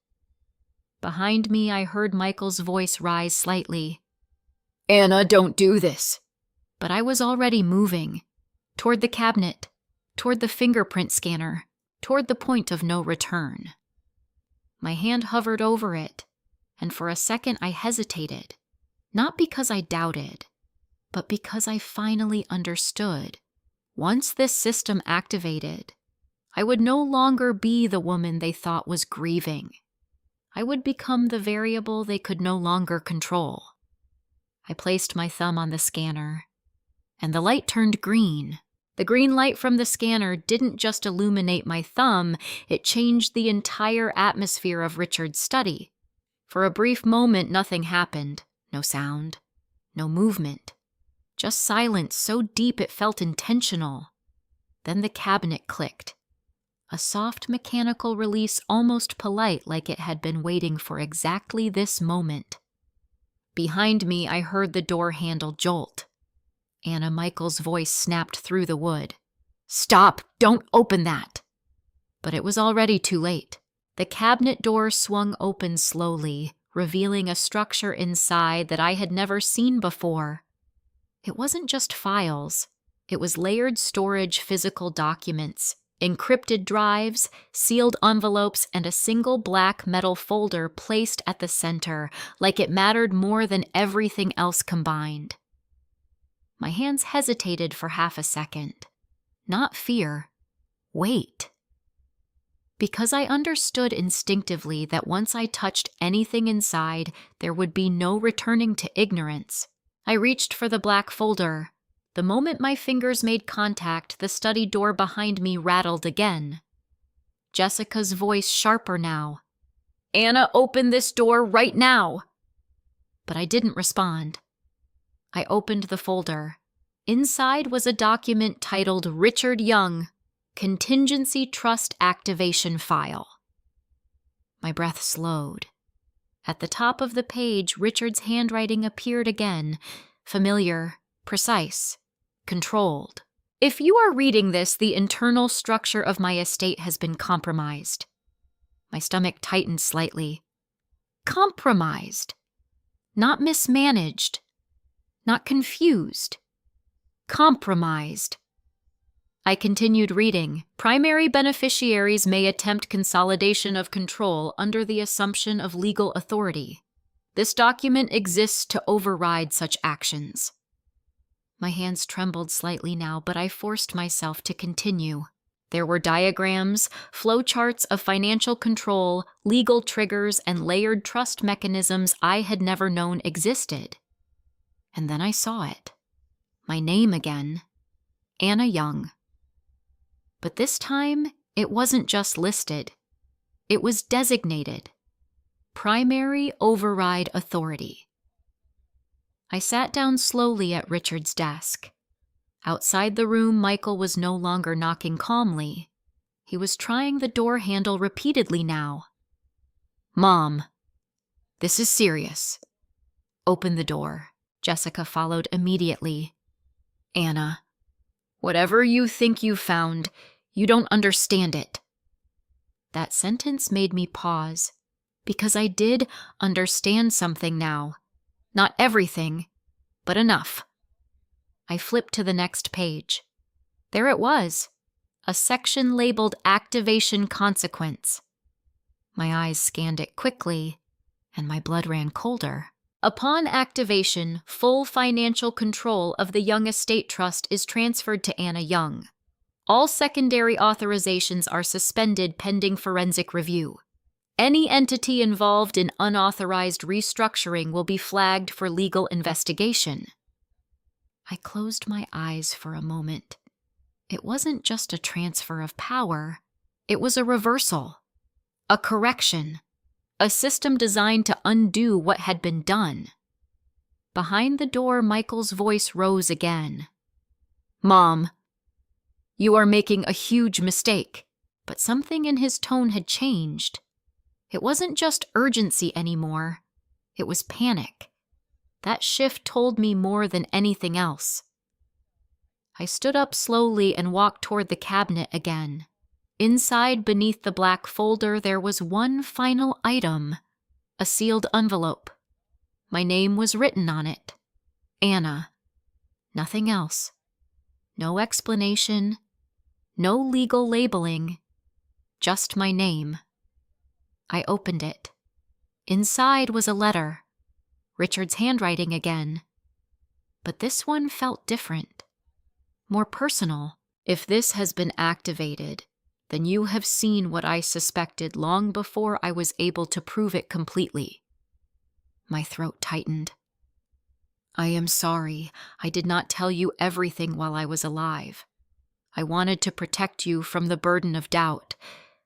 Behind me I heard Michael's voice rise slightly. Anna, don't do this. But I was already moving, toward the cabinet, toward the fingerprint scanner, toward the point of no return. My hand hovered over it, and for a second I hesitated, not because I doubted, but because I finally understood. Once this system activated, I would no longer be the woman they thought was grieving. I would become the variable they could no longer control. I placed my thumb on the scanner, and the light turned green. The green light from the scanner didn't just illuminate my thumb, it changed the entire atmosphere of Richard's study. For a brief moment, nothing happened. No sound, no movement. Just silence so deep it felt intentional. Then the cabinet clicked. A soft mechanical release, almost polite, like it had been waiting for exactly this moment. Behind me, I heard the door handle jolt. Anna Michael's voice snapped through the wood. Stop! Don't open that! But it was already too late. The cabinet door swung open slowly, revealing a structure inside that I had never seen before. It wasn't just files. It was layered storage physical documents, encrypted drives, sealed envelopes, and a single black metal folder placed at the center, like it mattered more than everything else combined. My hands hesitated for half a second. Not fear. Wait. Because I understood instinctively that once I touched anything inside, there would be no returning to ignorance. I reached for the black folder. The moment my fingers made contact, the study door behind me rattled again. Jessica's voice sharper now. Anna, open this door right now! But I didn't respond. I opened the folder. Inside was a document titled Richard Young, Contingency Trust Activation File. My breath slowed. At the top of the page, Richard's handwriting appeared again, familiar, precise, controlled. If you are reading this, the internal structure of my estate has been compromised. My stomach tightened slightly. Compromised. Not mismanaged. Not confused. Compromised. I continued reading. Primary beneficiaries may attempt consolidation of control under the assumption of legal authority. This document exists to override such actions. My hands trembled slightly now, but I forced myself to continue. There were diagrams, flowcharts of financial control, legal triggers, and layered trust mechanisms I had never known existed. And then I saw it. My name again. Anna Young. But this time, it wasn't just listed. It was designated. Primary Override Authority. I sat down slowly at Richard's desk. Outside the room, Michael was no longer knocking calmly. He was trying the door handle repeatedly now. "Mom, this is serious." "Open the door." Jessica followed immediately. "Anna, whatever you think you found, you don't understand it." That sentence made me pause, because I did understand something now. Not everything, but enough. I flipped to the next page. There it was, a section labeled Activation Consequence. My eyes scanned it quickly, and my blood ran colder. Upon activation, full financial control of the Young Estate Trust is transferred to Anna Young. All secondary authorizations are suspended pending forensic review. Any entity involved in unauthorized restructuring will be flagged for legal investigation. I closed my eyes for a moment. It wasn't just a transfer of power. It was a reversal, a correction, a system designed to undo what had been done. Behind the door, Michael's voice rose again. "Mom, you are making a huge mistake." But something in his tone had changed. It wasn't just urgency anymore. It was panic. That shift told me more than anything else. I stood up slowly and walked toward the cabinet again. Inside, beneath the black folder, there was one final item, a sealed envelope. My name was written on it. Anna. Nothing else. No explanation. No legal labeling. Just my name. I opened it. Inside was a letter. Richard's handwriting again. But this one felt different. More personal. "If this has been activated, then you have seen what I suspected long before I was able to prove it completely." My throat tightened. "I am sorry I did not tell you everything while I was alive. I wanted to protect you from the burden of doubt,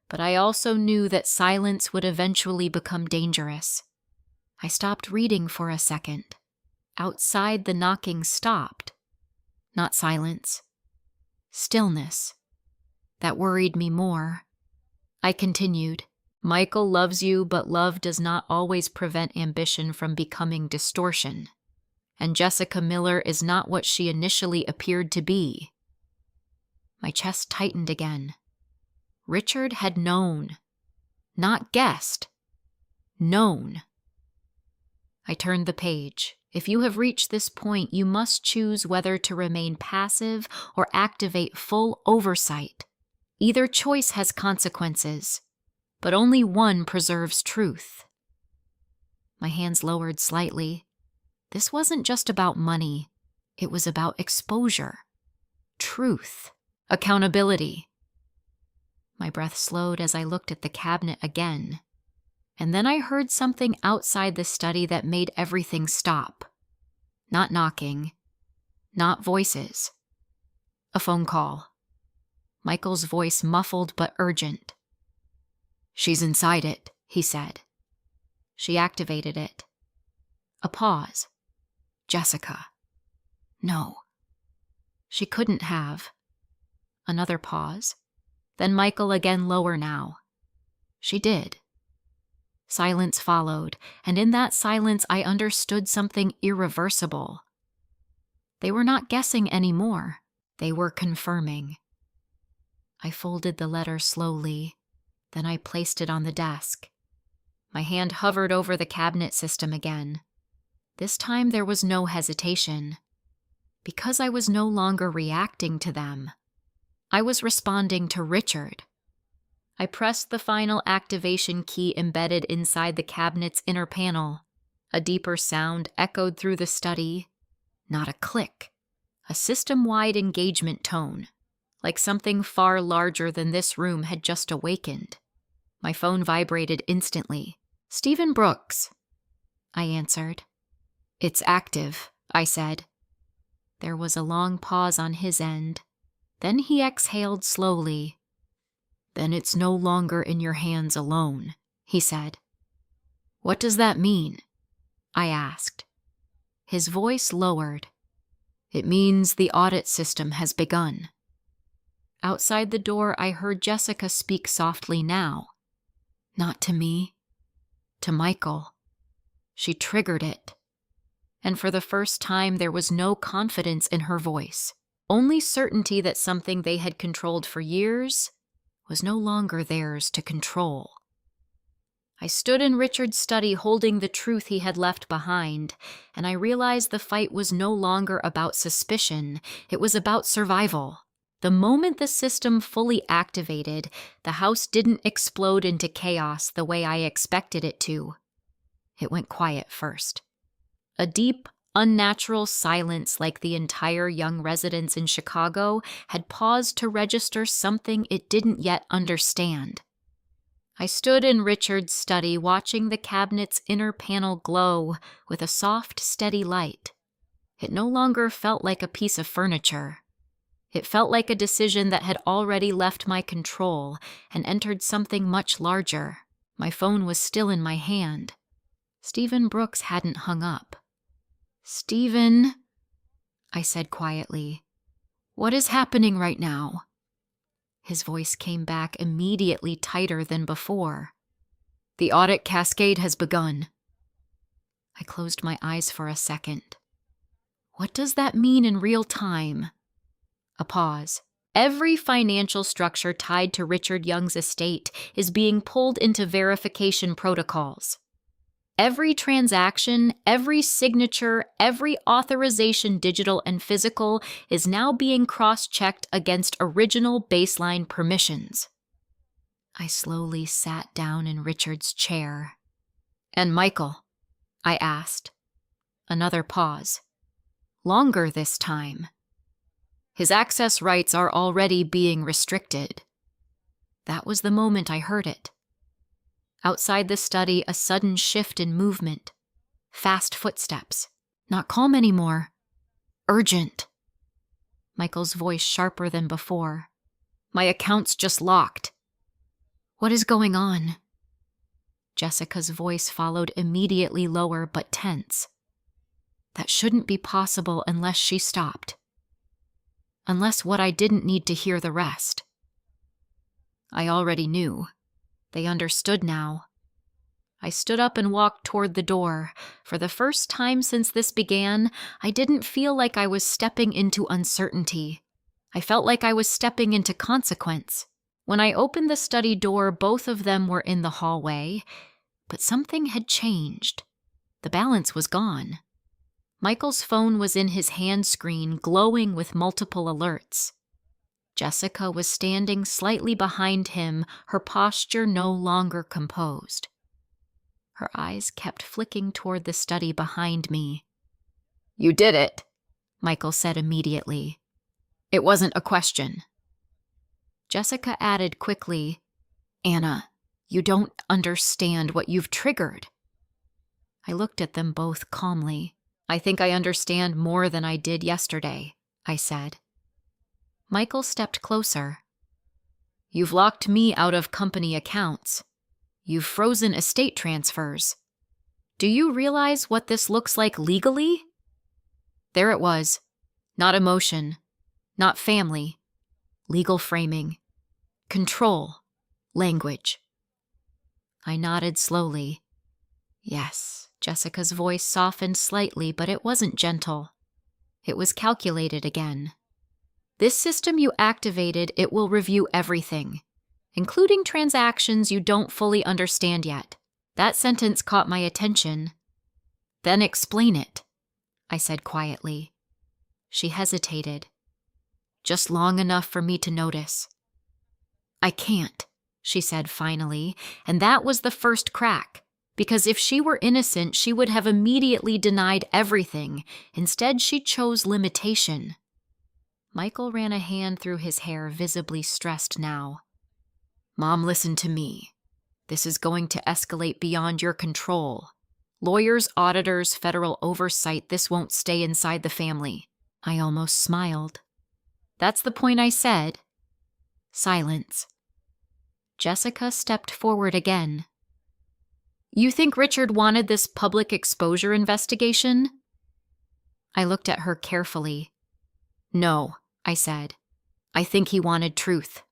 but I also knew that silence would eventually become dangerous." I stopped reading for a second. Outside, the knocking stopped. Not silence. Stillness. That worried me more. I continued. "Michael loves you, but love does not always prevent ambition from becoming distortion. And Jessica Miller is not what she initially appeared to be." My chest tightened again. Richard had known. Not guessed. Known. I turned the page. "If you have reached this point, you must choose whether to remain passive or activate full oversight. Either choice has consequences, but only one preserves truth." My hands lowered slightly. This wasn't just about money. It was about exposure, truth, accountability. My breath slowed as I looked at the cabinet again. And then I heard something outside the study that made everything stop. Not knocking. Not voices. A phone call. Michael's voice muffled but urgent. "She's inside it," he said. She activated it. A pause. "Jessica." "No." She couldn't have. Another pause. Then Michael again, lower now. "She did." Silence followed, and in that silence I understood something irreversible. They were not guessing anymore. They were confirming. I folded the letter slowly. Then I placed it on the desk. My hand hovered over the cabinet system again. This time there was no hesitation. Because I was no longer reacting to them. I was responding to Richard. I pressed the final activation key embedded inside the cabinet's inner panel. A deeper sound echoed through the study. Not a click. A system-wide engagement tone, like something far larger than this room had just awakened. My phone vibrated instantly. "Stephen Brooks," I answered. "It's active," I said. There was a long pause on his end. Then he exhaled slowly. "Then it's no longer in your hands alone," he said. "What does that mean?" I asked. His voice lowered. "It means the audit system has begun." Outside the door, I heard Jessica speak softly now. Not to me, to Michael. She triggered it. And for the first time, there was no confidence in her voice, only certainty that something they had controlled for years was no longer theirs to control. I stood in Richard's study holding the truth he had left behind, and I realized the fight was no longer about suspicion, it was about survival. The moment the system fully activated, the house didn't explode into chaos the way I expected it to. It went quiet first. A deep, unnatural silence like the entire young residents in Chicago had paused to register something it didn't yet understand. I stood in Richard's study watching the cabinet's inner panel glow with a soft, steady light. It no longer felt like a piece of furniture. It felt like a decision that had already left my control and entered something much larger. My phone was still in my hand. Stephen Brooks hadn't hung up. "Stephen," I said quietly, "what is happening right now?" His voice came back immediately tighter than before. "The audit cascade has begun." I closed my eyes for a second. What does that mean in real time? A pause. Every financial structure tied to Richard Young's estate is being pulled into verification protocols. Every transaction, every signature, every authorization, digital and physical, is now being cross-checked against original baseline permissions. I slowly sat down in Richard's chair. "And Michael?" I asked. Another pause. Longer this time. "His access rights are already being restricted." That was the moment I heard it. Outside the study, a sudden shift in movement. Fast footsteps. Not calm anymore. Urgent. Michael's voice sharper than before. "My account's just locked." "What is going on?" Jessica's voice followed immediately lower but tense. That shouldn't be possible unless she stopped. Unless what I didn't need to hear the rest. I already knew. They understood now. I stood up and walked toward the door. For the first time since this began, I didn't feel like I was stepping into uncertainty. I felt like I was stepping into consequence. When I opened the study door, both of them were in the hallway, but something had changed. The balance was gone. Michael's phone was in his hand screen, glowing with multiple alerts. Jessica was standing slightly behind him, her posture no longer composed. Her eyes kept flicking toward the study behind me. "You did it," Michael said immediately. "It wasn't a question." Jessica added quickly, "Anna, you don't understand what you've triggered." I looked at them both calmly. "I think I understand more than I did yesterday," I said. Michael stepped closer. "You've locked me out of company accounts. You've frozen estate transfers. Do you realize what this looks like legally?" There it was. Not emotion. Not family. Legal framing. Control. Language. I nodded slowly. Yes. Jessica's voice softened slightly, but it wasn't gentle. It was calculated again. "This system you activated, it will review everything, including transactions you don't fully understand yet." That sentence caught my attention. "Then explain it," I said quietly. She hesitated. "Just long enough for me to notice." "I can't," she said finally, and that was the first crack. Because if she were innocent, she would have immediately denied everything. Instead, she chose limitation. Michael ran a hand through his hair, visibly stressed now. "Mom, listen to me. This is going to escalate beyond your control. Lawyers, auditors, federal oversight, this won't stay inside the family." I almost smiled. "That's the point I said." Silence. Jessica stepped forward again. "You think Richard wanted this public exposure investigation?" I looked at her carefully. "No," I said. "I think he wanted truth."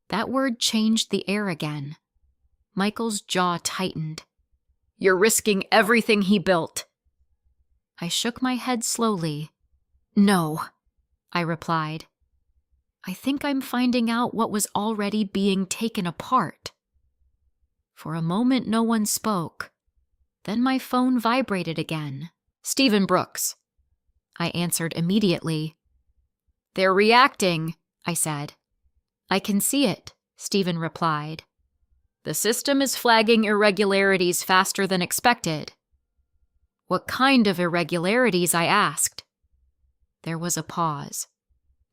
That word changed the air again. Michael's jaw tightened. "You're risking everything he built." I shook my head slowly. "No," I replied. "I think I'm finding out what was already being taken apart." For a moment, no one spoke. Then my phone vibrated again. "Stephen Brooks." I answered immediately. "They're reacting," I said. "I can see it," Stephen replied. "The system is flagging irregularities faster than expected." "What kind of irregularities?" I asked. There was a pause.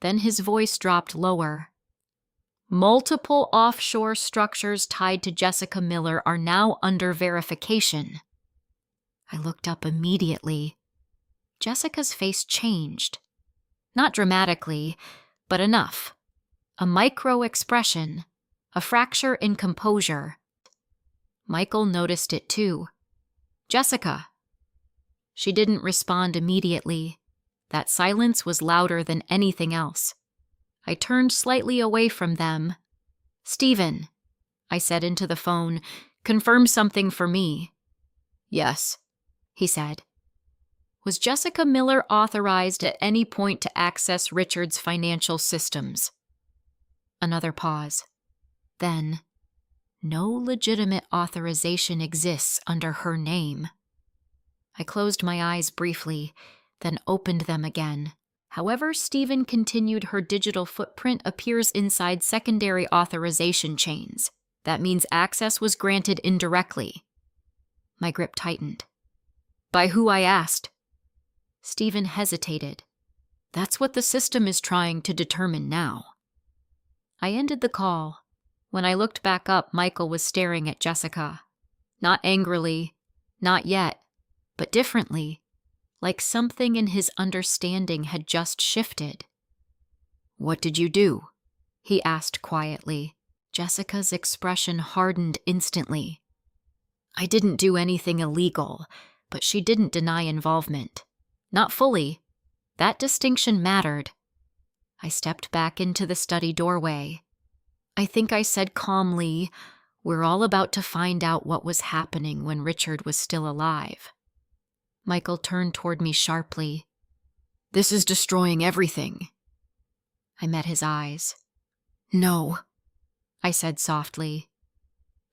Then his voice dropped lower. "Multiple offshore structures tied to Jessica Miller are now under verification." I looked up immediately. Jessica's face changed. Not dramatically, but enough. A micro-expression, a fracture in composure. Michael noticed it too. "Jessica." She didn't respond immediately. That silence was louder than anything else. I turned slightly away from them. "Stephen," I said into the phone, "confirm something for me." "Yes," he said. "Was Jessica Miller authorized at any point to access Richard's financial systems?" Another pause. Then, "No legitimate authorization exists under her name." I closed my eyes briefly, then opened them again. However Stephen continued, her digital footprint appears inside secondary authorization chains. That means access was granted indirectly. My grip tightened. "By who?" I asked. Stephen hesitated. "That's what the system is trying to determine now." I ended the call. When I looked back up, Michael was staring at Jessica. Not angrily, not yet, but differently, like something in his understanding had just shifted. "What did you do?" he asked quietly. Jessica's expression hardened instantly. "I didn't do anything illegal," but she didn't deny involvement. Not fully. That distinction mattered. I stepped back into the study doorway. I think I said calmly, "We're all about to find out what was happening when Richard was still alive." Michael turned toward me sharply. "This is destroying everything." I met his eyes. "No," I said softly.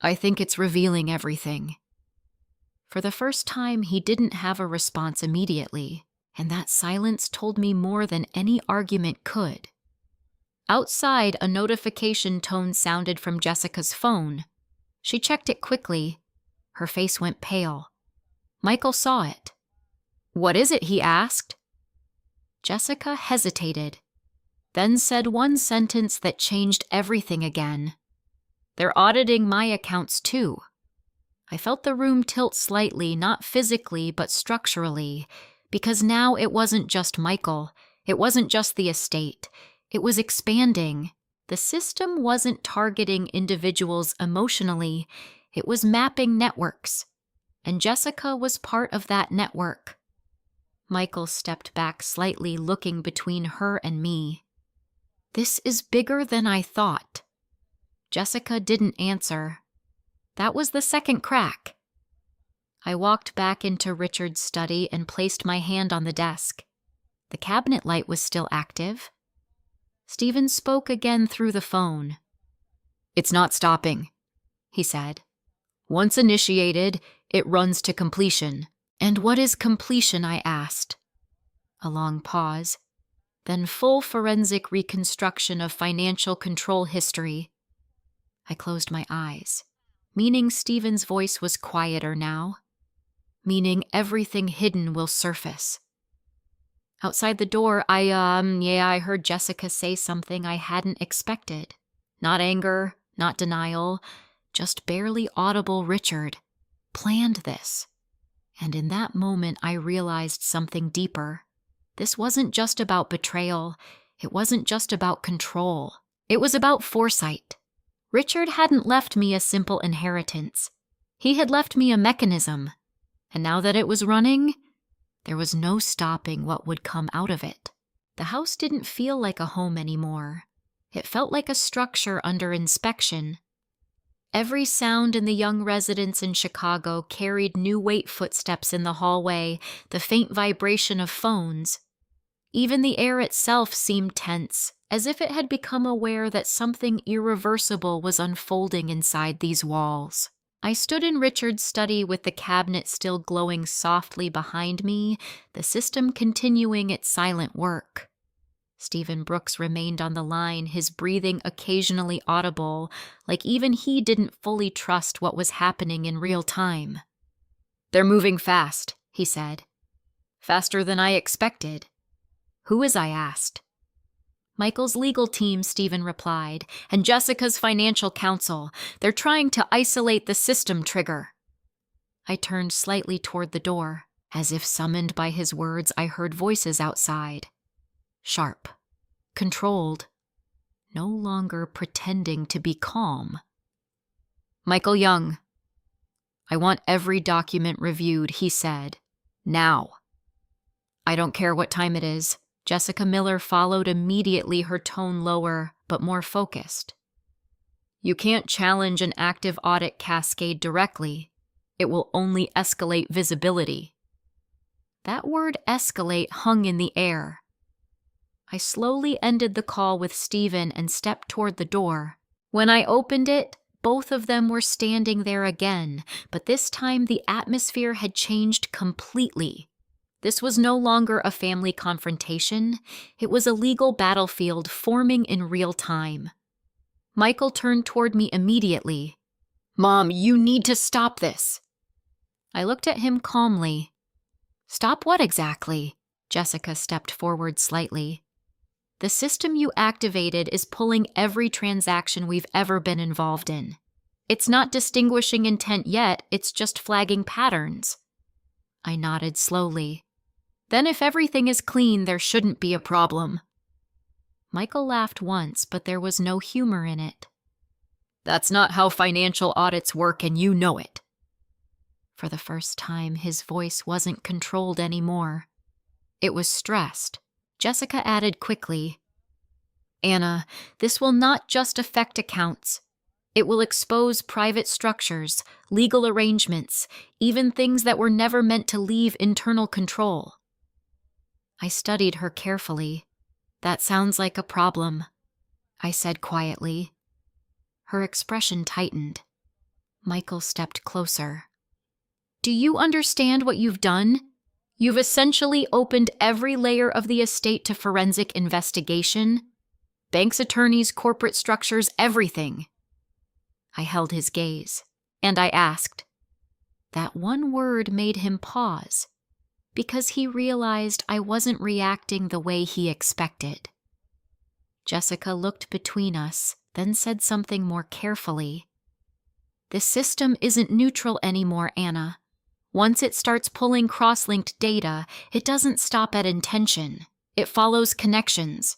"I think it's revealing everything." For the first time, he didn't have a response immediately, and that silence told me more than any argument could. Outside, a notification tone sounded from Jessica's phone. She checked it quickly. Her face went pale. Michael saw it. "What is it?" he asked. Jessica hesitated, then said one sentence that changed everything again. "They're auditing my accounts too." I felt the room tilt slightly, not physically, but structurally, because now it wasn't just Michael. It wasn't just the estate. It was expanding. The system wasn't targeting individuals emotionally. It was mapping networks. And Jessica was part of that network. Michael stepped back slightly, looking between her and me. "This is bigger than I thought." Jessica didn't answer. That was the second crack. I walked back into Richard's study and placed my hand on the desk. The cabinet light was still active. Stephen spoke again through the phone. "It's not stopping," he said. "Once initiated, it runs to completion." "And what is completion?" I asked. A long pause, then full forensic reconstruction of financial control history. I closed my eyes, meaning Stephen's voice was quieter now, meaning everything hidden will surface. Outside the door, I heard Jessica say something I hadn't expected. Not anger, not denial, just barely audible Richard. Planned this. And in that moment, I realized something deeper. This wasn't just about betrayal. It wasn't just about control. It was about foresight. Richard hadn't left me a simple inheritance. He had left me a mechanism. And now that it was running, There was no stopping what would come out of it. The house didn't feel like a home anymore. It felt like a structure under inspection. Every sound in the young residence in Chicago carried new weight footsteps in the hallway, the faint vibration of phones. Even the air itself seemed tense, as if it had become aware that something irreversible was unfolding inside these walls. I stood in Richard's study with the cabinet still glowing softly behind me, the system continuing its silent work. Stephen Brooks remained on the line, his breathing occasionally audible, like even he didn't fully trust what was happening in real time. "They're moving fast," he said. "Faster than I expected." "Who is?" I asked. "Michael's legal team," Stephen replied, "and Jessica's financial counsel. They're trying to isolate the system trigger." I turned slightly toward the door. As if summoned by his words, I heard voices outside. Sharp, controlled, no longer pretending to be calm. "Michael Young, I want every document reviewed," he said. "Now." "I don't care what time it is." Jessica Miller followed immediately, her tone lower, but more focused. "You can't challenge an active audit cascade directly. It will only escalate visibility." That word escalate hung in the air. I slowly ended the call with Stephen and stepped toward the door. When I opened it, both of them were standing there again, but this time the atmosphere had changed completely. This was no longer a family confrontation. It was a legal battlefield forming in real time. Michael turned toward me immediately. "Mom, you need to stop this." I looked at him calmly. "Stop what exactly?" Jessica stepped forward slightly. "The system you activated is pulling every transaction we've ever been involved in. It's not distinguishing intent yet, it's just flagging patterns." I nodded slowly. "Then if everything is clean, there shouldn't be a problem." Michael laughed once, but there was no humor in it. "That's not how financial audits work, and you know it." For the first time, his voice wasn't controlled anymore. It was stressed. Jessica added quickly, "Anna, this will not just affect accounts. It will expose private structures, legal arrangements, even things that were never meant to leave internal control." I studied her carefully. "That sounds like a problem," I said quietly. Her expression tightened. Michael stepped closer. "Do you understand what you've done? You've essentially opened every layer of the estate to forensic investigation. Banks, attorneys, corporate structures, everything." I held his gaze, and I asked. That one word made him pause, because he realized I wasn't reacting the way he expected. Jessica looked between us, then said something more carefully. "The system isn't neutral anymore, Anna. Once it starts pulling cross-linked data, it doesn't stop at intention. It follows connections."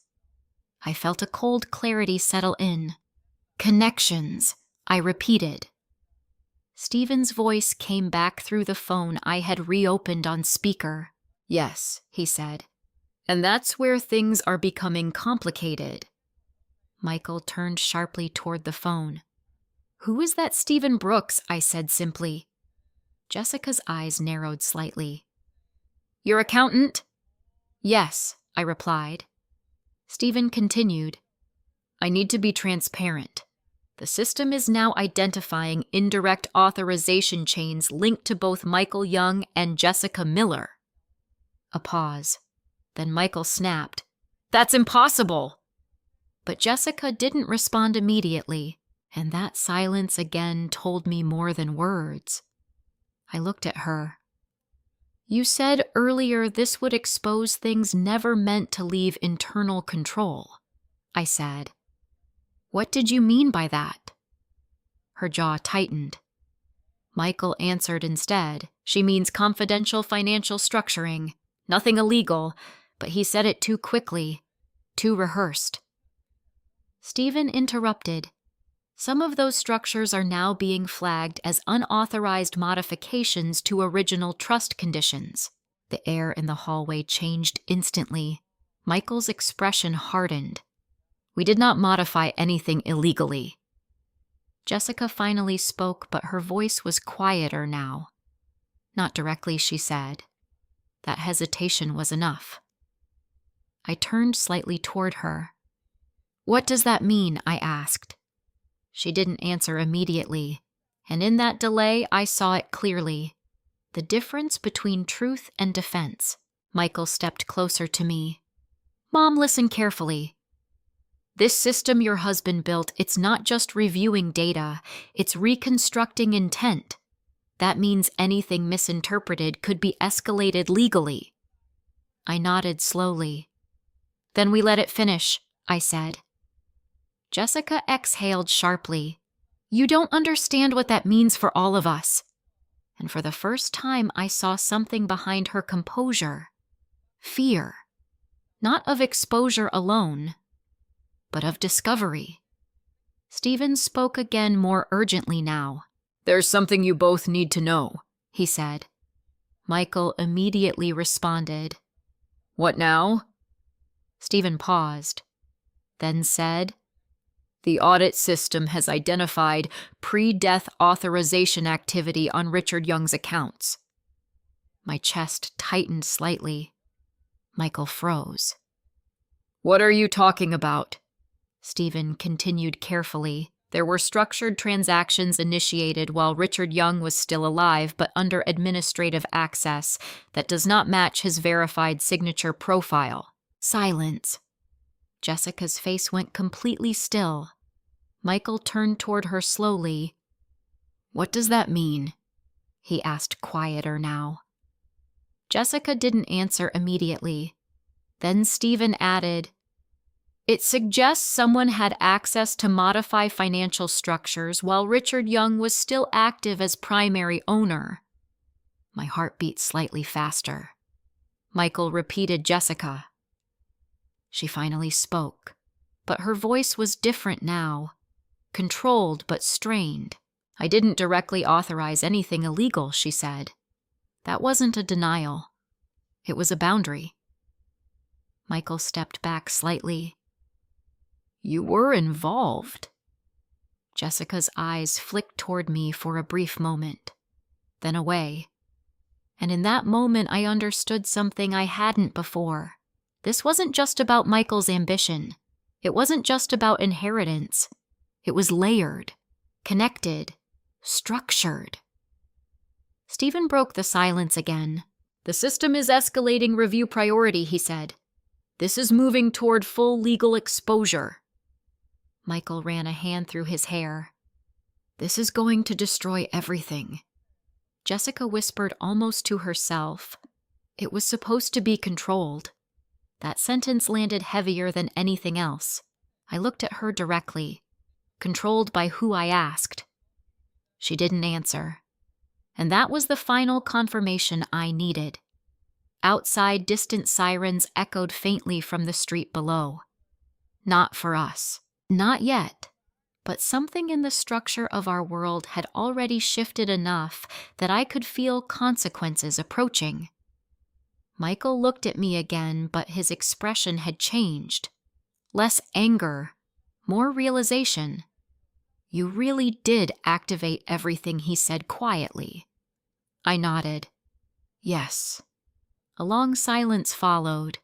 I felt a cold clarity settle in. "Connections," I repeated. Stephen's voice came back through the phone I had reopened on speaker. "Yes," he said. "And that's where things are becoming complicated." Michael turned sharply toward the phone. "Who is that Stephen Brooks?" I said simply. Jessica's eyes narrowed slightly. "Your accountant?" "Yes," I replied. Stephen continued. "I need to be transparent. The system is now identifying indirect authorization chains linked to both Michael Young and Jessica Miller." A pause. Then Michael snapped, "That's impossible!" But Jessica didn't respond immediately, and that silence again told me more than words. I looked at her. "You said earlier this would expose things never meant to leave internal control," I said. "What did you mean by that?" Her jaw tightened. Michael answered instead. "She means confidential financial structuring. Nothing illegal, but he said it too quickly, too rehearsed." Stephen interrupted. "Some of those structures are now being flagged as unauthorized modifications to original trust conditions. The air in the hallway changed instantly. Michael's expression hardened. We did not modify anything illegally. Jessica finally spoke, but her voice was quieter now. Not directly, she said. That hesitation was enough. I turned slightly toward her. What does that mean? I asked. She didn't answer immediately, and in that delay I saw it clearly. The difference between truth and defense. Michael stepped closer to me. Mom, listen carefully. This system your husband built, it's not just reviewing data, it's reconstructing intent. That means anything misinterpreted could be escalated legally. I nodded slowly. Then we let it finish, I said. Jessica exhaled sharply. You don't understand what that means for all of us. And for the first time, I saw something behind her composure. Fear. Not of exposure alone, but of discovery. Stephen spoke again more urgently now. There's something you both need to know, he said. Michael immediately responded. What now? Stephen paused, then said, The audit system has identified pre-death authorization activity on Richard Young's accounts. My chest tightened slightly. Michael froze. What are you talking about? Stephen continued carefully. There were structured transactions initiated while Richard Young was still alive but under administrative access that does not match his verified signature profile. Silence. Jessica's face went completely still. Michael turned toward her slowly. What does that mean? He asked, quieter now. Jessica didn't answer immediately. Then Stephen added, It suggests someone had access to modify financial structures while Richard Young was still active as primary owner. My heart beat slightly faster. Michael repeated Jessica. She finally spoke, but her voice was different now, controlled but strained. I didn't directly authorize anything illegal, she said. That wasn't a denial. It was a boundary. Michael stepped back slightly. You were involved. Jessica's eyes flicked toward me for a brief moment, then away. And in that moment I understood something I hadn't before. This wasn't just about Michael's ambition. It wasn't just about inheritance. It was layered, connected, structured. Stephen broke the silence again. The system is escalating review priority, he said. This is moving toward full legal exposure. Michael ran a hand through his hair. This is going to destroy everything. Jessica whispered almost to herself. It was supposed to be controlled. That sentence landed heavier than anything else. I looked at her directly, controlled by who I asked. She didn't answer. And that was the final confirmation I needed. Outside, distant sirens echoed faintly from the street below. Not for us. Not yet. But something in the structure of our world had already shifted enough that I could feel consequences approaching. Michael looked at me again, but his expression had changed. Less anger, more realization. You really did activate everything, he said quietly. I nodded. Yes. A long silence followed.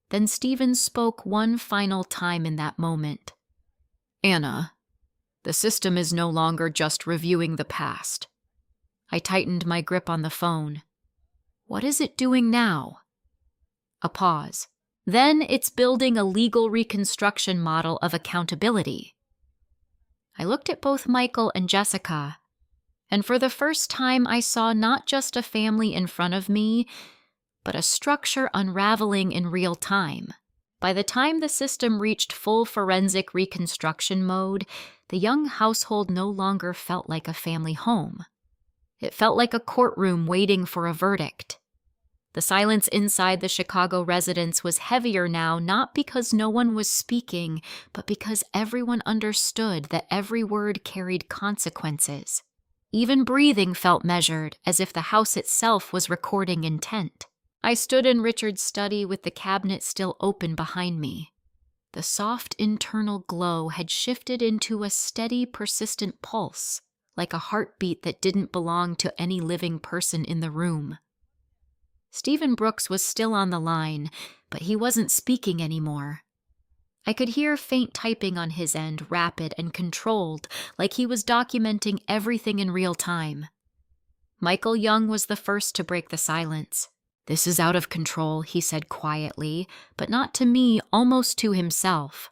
Then Stephen spoke one final time in that moment. Anna, the system is no longer just reviewing the past. I tightened my grip on the phone. What is it doing now? A pause. Then it's building a legal reconstruction model of accountability. I looked at both Michael and Jessica, and for the first time I saw not just a family in front of me, but a structure unraveling in real time. By the time the system reached full forensic reconstruction mode, the Young household no longer felt like a family home. It felt like a courtroom waiting for a verdict. The silence inside the Chicago residence was heavier now, not because no one was speaking, but because everyone understood that every word carried consequences. Even breathing felt measured, as if the house itself was recording intent. I stood in Richard's study with the cabinet still open behind me. The soft internal glow had shifted into a steady, persistent pulse, like a heartbeat that didn't belong to any living person in the room. Stephen Brooks was still on the line, but he wasn't speaking anymore. I could hear faint typing on his end, rapid and controlled, like he was documenting everything in real time. Michael Young was the first to break the silence. "This is out of control," he said quietly, but not to me, almost to himself.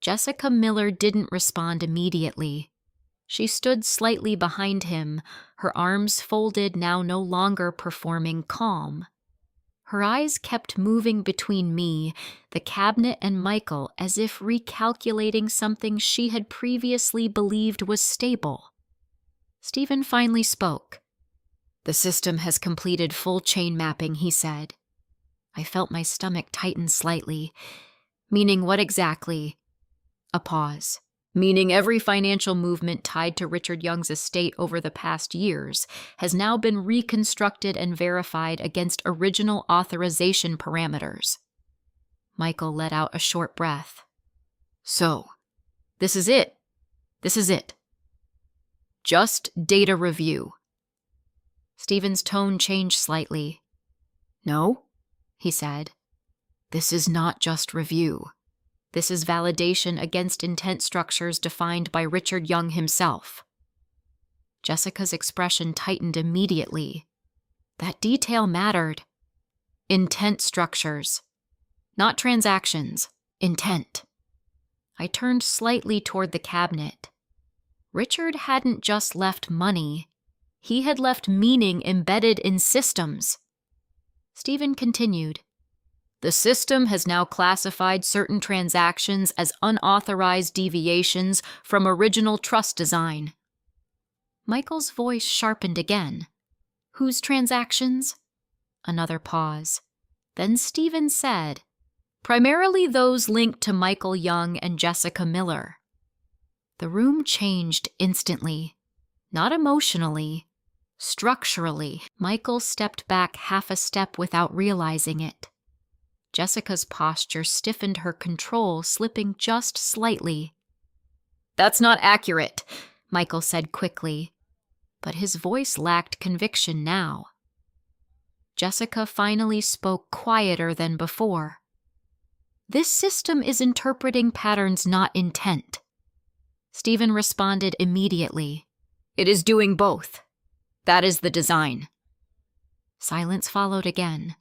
Jessica Miller didn't respond immediately. She stood slightly behind him, her arms folded, now no longer performing calm. Her eyes kept moving between me, the cabinet, and Michael, as if recalculating something she had previously believed was stable. Stephen finally spoke. "The system has completed full chain mapping," he said. I felt my stomach tighten slightly. "Meaning what exactly?" A pause. "Meaning every financial movement tied to Richard Young's estate over the past years has now been reconstructed and verified against original authorization parameters." Michael let out a short breath. "So, this is it. This is it. Just data review." Stephen's tone changed slightly. "No," he said. "This is not just review. This is validation against intent structures defined by Richard Young himself." Jessica's expression tightened immediately. That detail mattered. Intent structures. Not transactions. Intent. I turned slightly toward the cabinet. Richard hadn't just left money. He had left meaning embedded in systems. Stephen continued. "The system has now classified certain transactions as unauthorized deviations from original trust design." Michael's voice sharpened again. "Whose transactions?" Another pause. Then Stephen said, "Primarily those linked to Michael Young and Jessica Miller." The room changed instantly. Not emotionally. Structurally. Michael stepped back half a step without realizing it. Jessica's posture stiffened, her control slipping just slightly. "That's not accurate," Michael said quickly, but his voice lacked conviction now. Jessica finally spoke quieter than before. "This system is interpreting patterns, not intent." Stephen responded immediately. "It is doing both. That is the design." Silence followed again.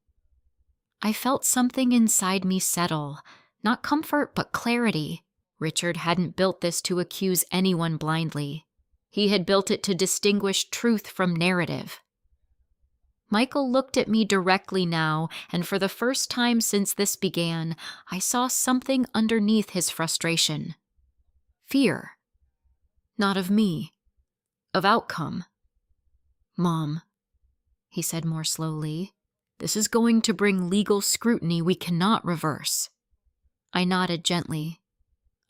I felt something inside me settle, not comfort but clarity. Richard hadn't built this to accuse anyone blindly. He had built it to distinguish truth from narrative. Michael looked at me directly now, and for the first time since this began, I saw something underneath his frustration. Fear. Not of me. Of outcome. "Mom," he said more slowly, "this is going to bring legal scrutiny we cannot reverse." I nodded gently.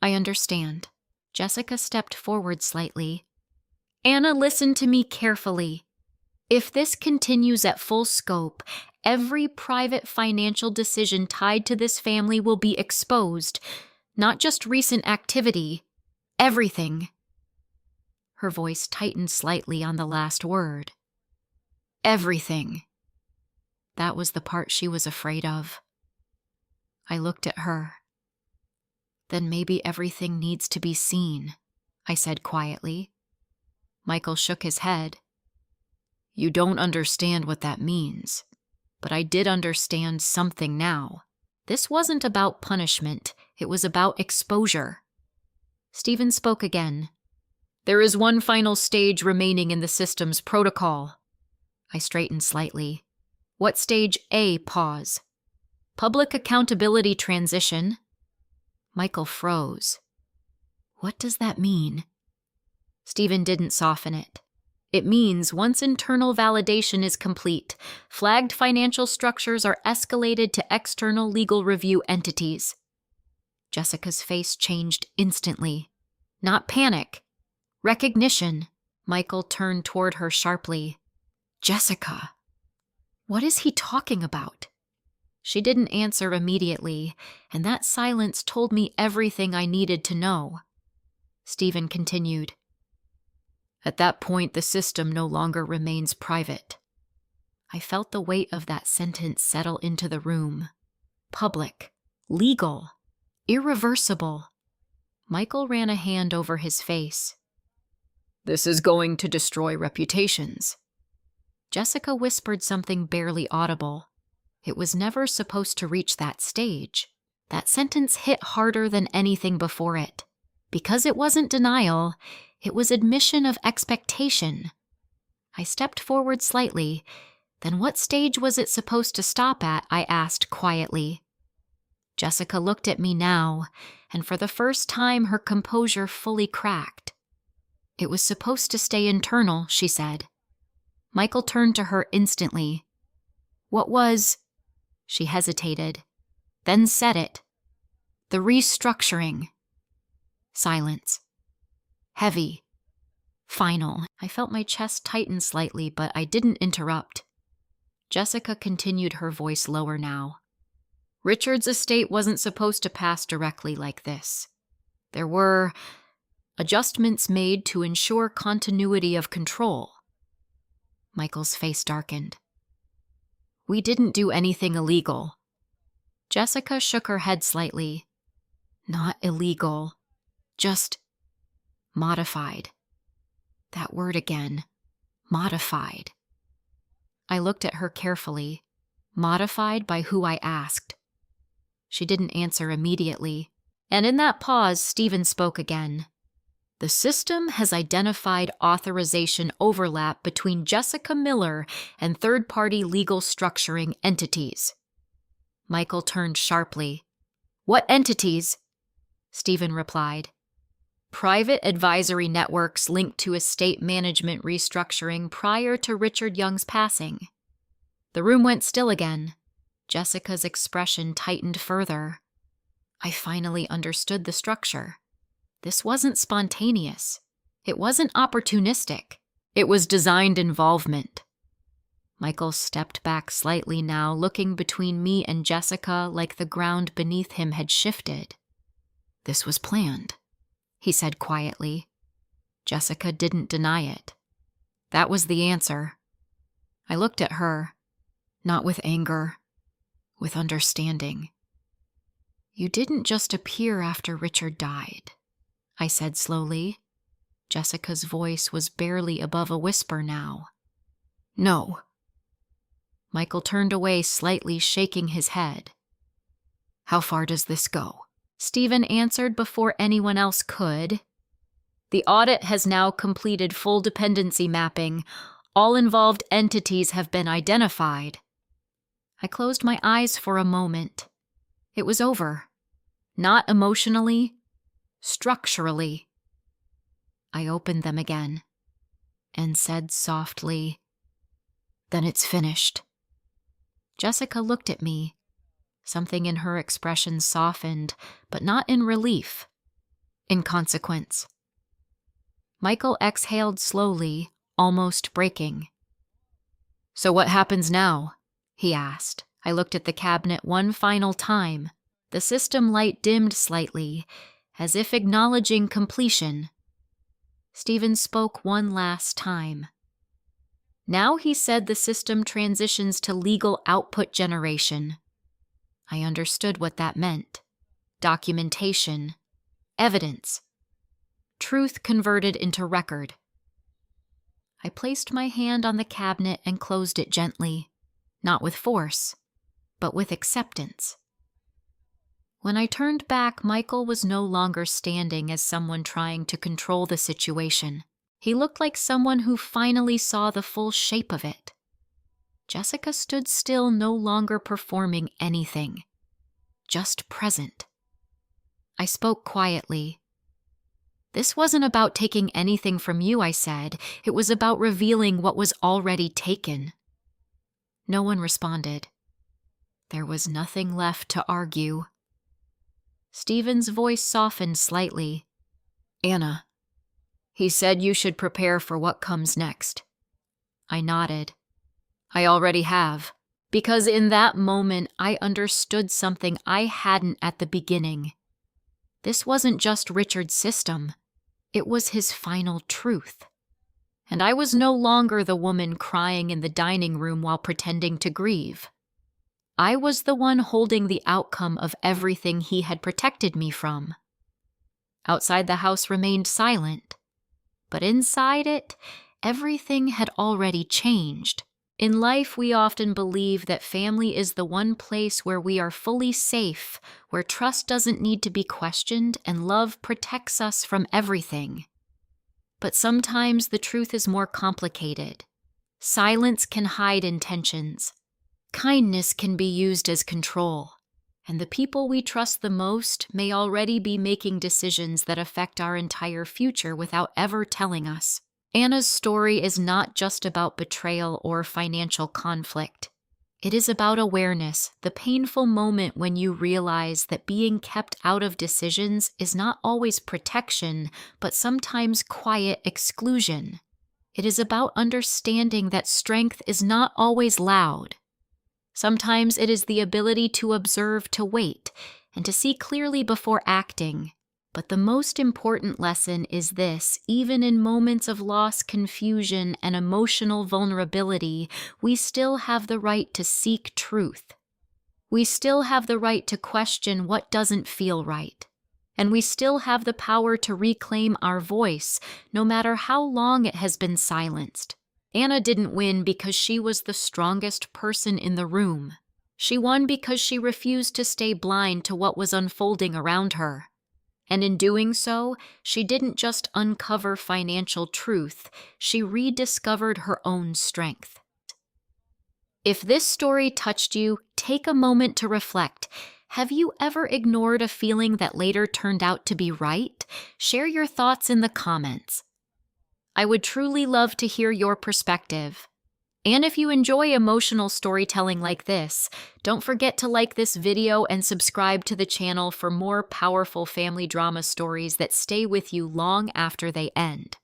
"I understand." Jessica stepped forward slightly. "Anna, listen to me carefully. If this continues at full scope, every private financial decision tied to this family will be exposed, not just recent activity, everything." Her voice tightened slightly on the last word. Everything. That was the part she was afraid of. I looked at her. "Then maybe everything needs to be seen," I said quietly. Michael shook his head. "You don't understand what that means, but I did understand something now. This wasn't about punishment, it was about exposure." Stephen spoke again. "There is one final stage remaining in the system's protocol." I straightened slightly. "What stage A? Pause. Public accountability transition." Michael froze. "What does that mean?" Stephen didn't soften it. "It means once internal validation is complete, flagged financial structures are escalated to external legal review entities." Jessica's face changed instantly. Not panic. Recognition. Michael turned toward her sharply. "Jessica." What is he talking about? She didn't answer immediately, and that silence told me everything I needed to know. Stephen continued. At that point, the system no longer remains private. I felt the weight of that sentence settle into the room. Public, legal, irreversible. Michael ran a hand over his face. This is going to destroy reputations. Jessica whispered something barely audible. It was never supposed to reach that stage. That sentence hit harder than anything before it. Because it wasn't denial, it was admission of expectation. I stepped forward slightly. Then what stage was it supposed to stop at? I asked quietly. Jessica looked at me now, and for the first time her composure fully cracked. It was supposed to stay internal, she said. Michael turned to her instantly. What was... She hesitated, then said it. The restructuring. Silence. Heavy. Final. I felt my chest tighten slightly, but I didn't interrupt. Jessica continued, her voice lower now. Richard's estate wasn't supposed to pass directly like this. There were adjustments made to ensure continuity of control. Michael's face darkened. We didn't do anything illegal. Jessica shook her head slightly. Not illegal. Just modified. That word again. Modified. I looked at her carefully. Modified by who I asked. She didn't answer immediately, and in that pause, Stephen spoke again. The system has identified authorization overlap between Jessica Miller and third-party legal structuring entities. Michael turned sharply. What entities? Stephen replied. Private advisory networks linked to estate management restructuring prior to Richard Young's passing. The room went still again. Jessica's expression tightened further. I finally understood the structure. This wasn't spontaneous. It wasn't opportunistic. It was designed involvement. Michael stepped back slightly now, looking between me and Jessica like the ground beneath him had shifted. This was planned, he said quietly. Jessica didn't deny it. That was the answer. I looked at her, not with anger, with understanding. You didn't just appear after Richard died, I said slowly. Jessica's voice was barely above a whisper now. No. Michael turned away slightly, shaking his head. How far does this go? Stephen answered before anyone else could. The audit has now completed full dependency mapping. All involved entities have been identified. I closed my eyes for a moment. It was over. Not emotionally, structurally. I opened them again and said softly, Then it's finished. Jessica looked at me. Something in her expression softened, but not in relief. In consequence. Michael exhaled slowly, almost breaking. So what happens now? He asked. I looked at the cabinet one final time. The system light dimmed slightly, as if acknowledging completion. Stephen spoke one last time. Now he said the system transitions to legal output generation. I understood what that meant. Documentation. Evidence. Truth converted into record. I placed my hand on the cabinet and closed it gently, not with force, but with acceptance. When I turned back, Michael was no longer standing as someone trying to control the situation. He looked like someone who finally saw the full shape of it. Jessica stood still, no longer performing anything, just present. I spoke quietly. This wasn't about taking anything from you, I said. It was about revealing what was already taken. No one responded. There was nothing left to argue. Stephen's voice softened slightly. Anna, he said you should prepare for what comes next. I nodded. I already have. Because in that moment, I understood something I hadn't at the beginning. This wasn't just Richard's system. It was his final truth. And I was no longer the woman crying in the dining room while pretending to grieve. I was the one holding the outcome of everything he had protected me from. Outside the house remained silent, but inside it, everything had already changed. In life, we often believe that family is the one place where we are fully safe, where trust doesn't need to be questioned and love protects us from everything. But sometimes the truth is more complicated. Silence can hide intentions. Kindness can be used as control. And the people we trust the most may already be making decisions that affect our entire future without ever telling us. Anna's story is not just about betrayal or financial conflict. It is about awareness, the painful moment when you realize that being kept out of decisions is not always protection, but sometimes quiet exclusion. It is about understanding that strength is not always loud. Sometimes it is the ability to observe, to wait, and to see clearly before acting. But the most important lesson is this: even in moments of loss, confusion, and emotional vulnerability, we still have the right to seek truth. We still have the right to question what doesn't feel right. And we still have the power to reclaim our voice, no matter how long it has been silenced. Anna didn't win because she was the strongest person in the room. She won because she refused to stay blind to what was unfolding around her. And in doing so, she didn't just uncover financial truth, she rediscovered her own strength. If this story touched you, take a moment to reflect. Have you ever ignored a feeling that later turned out to be right? Share your thoughts in the comments. I would truly love to hear your perspective. And if you enjoy emotional storytelling like this, don't forget to like this video and subscribe to the channel for more powerful family drama stories that stay with you long after they end.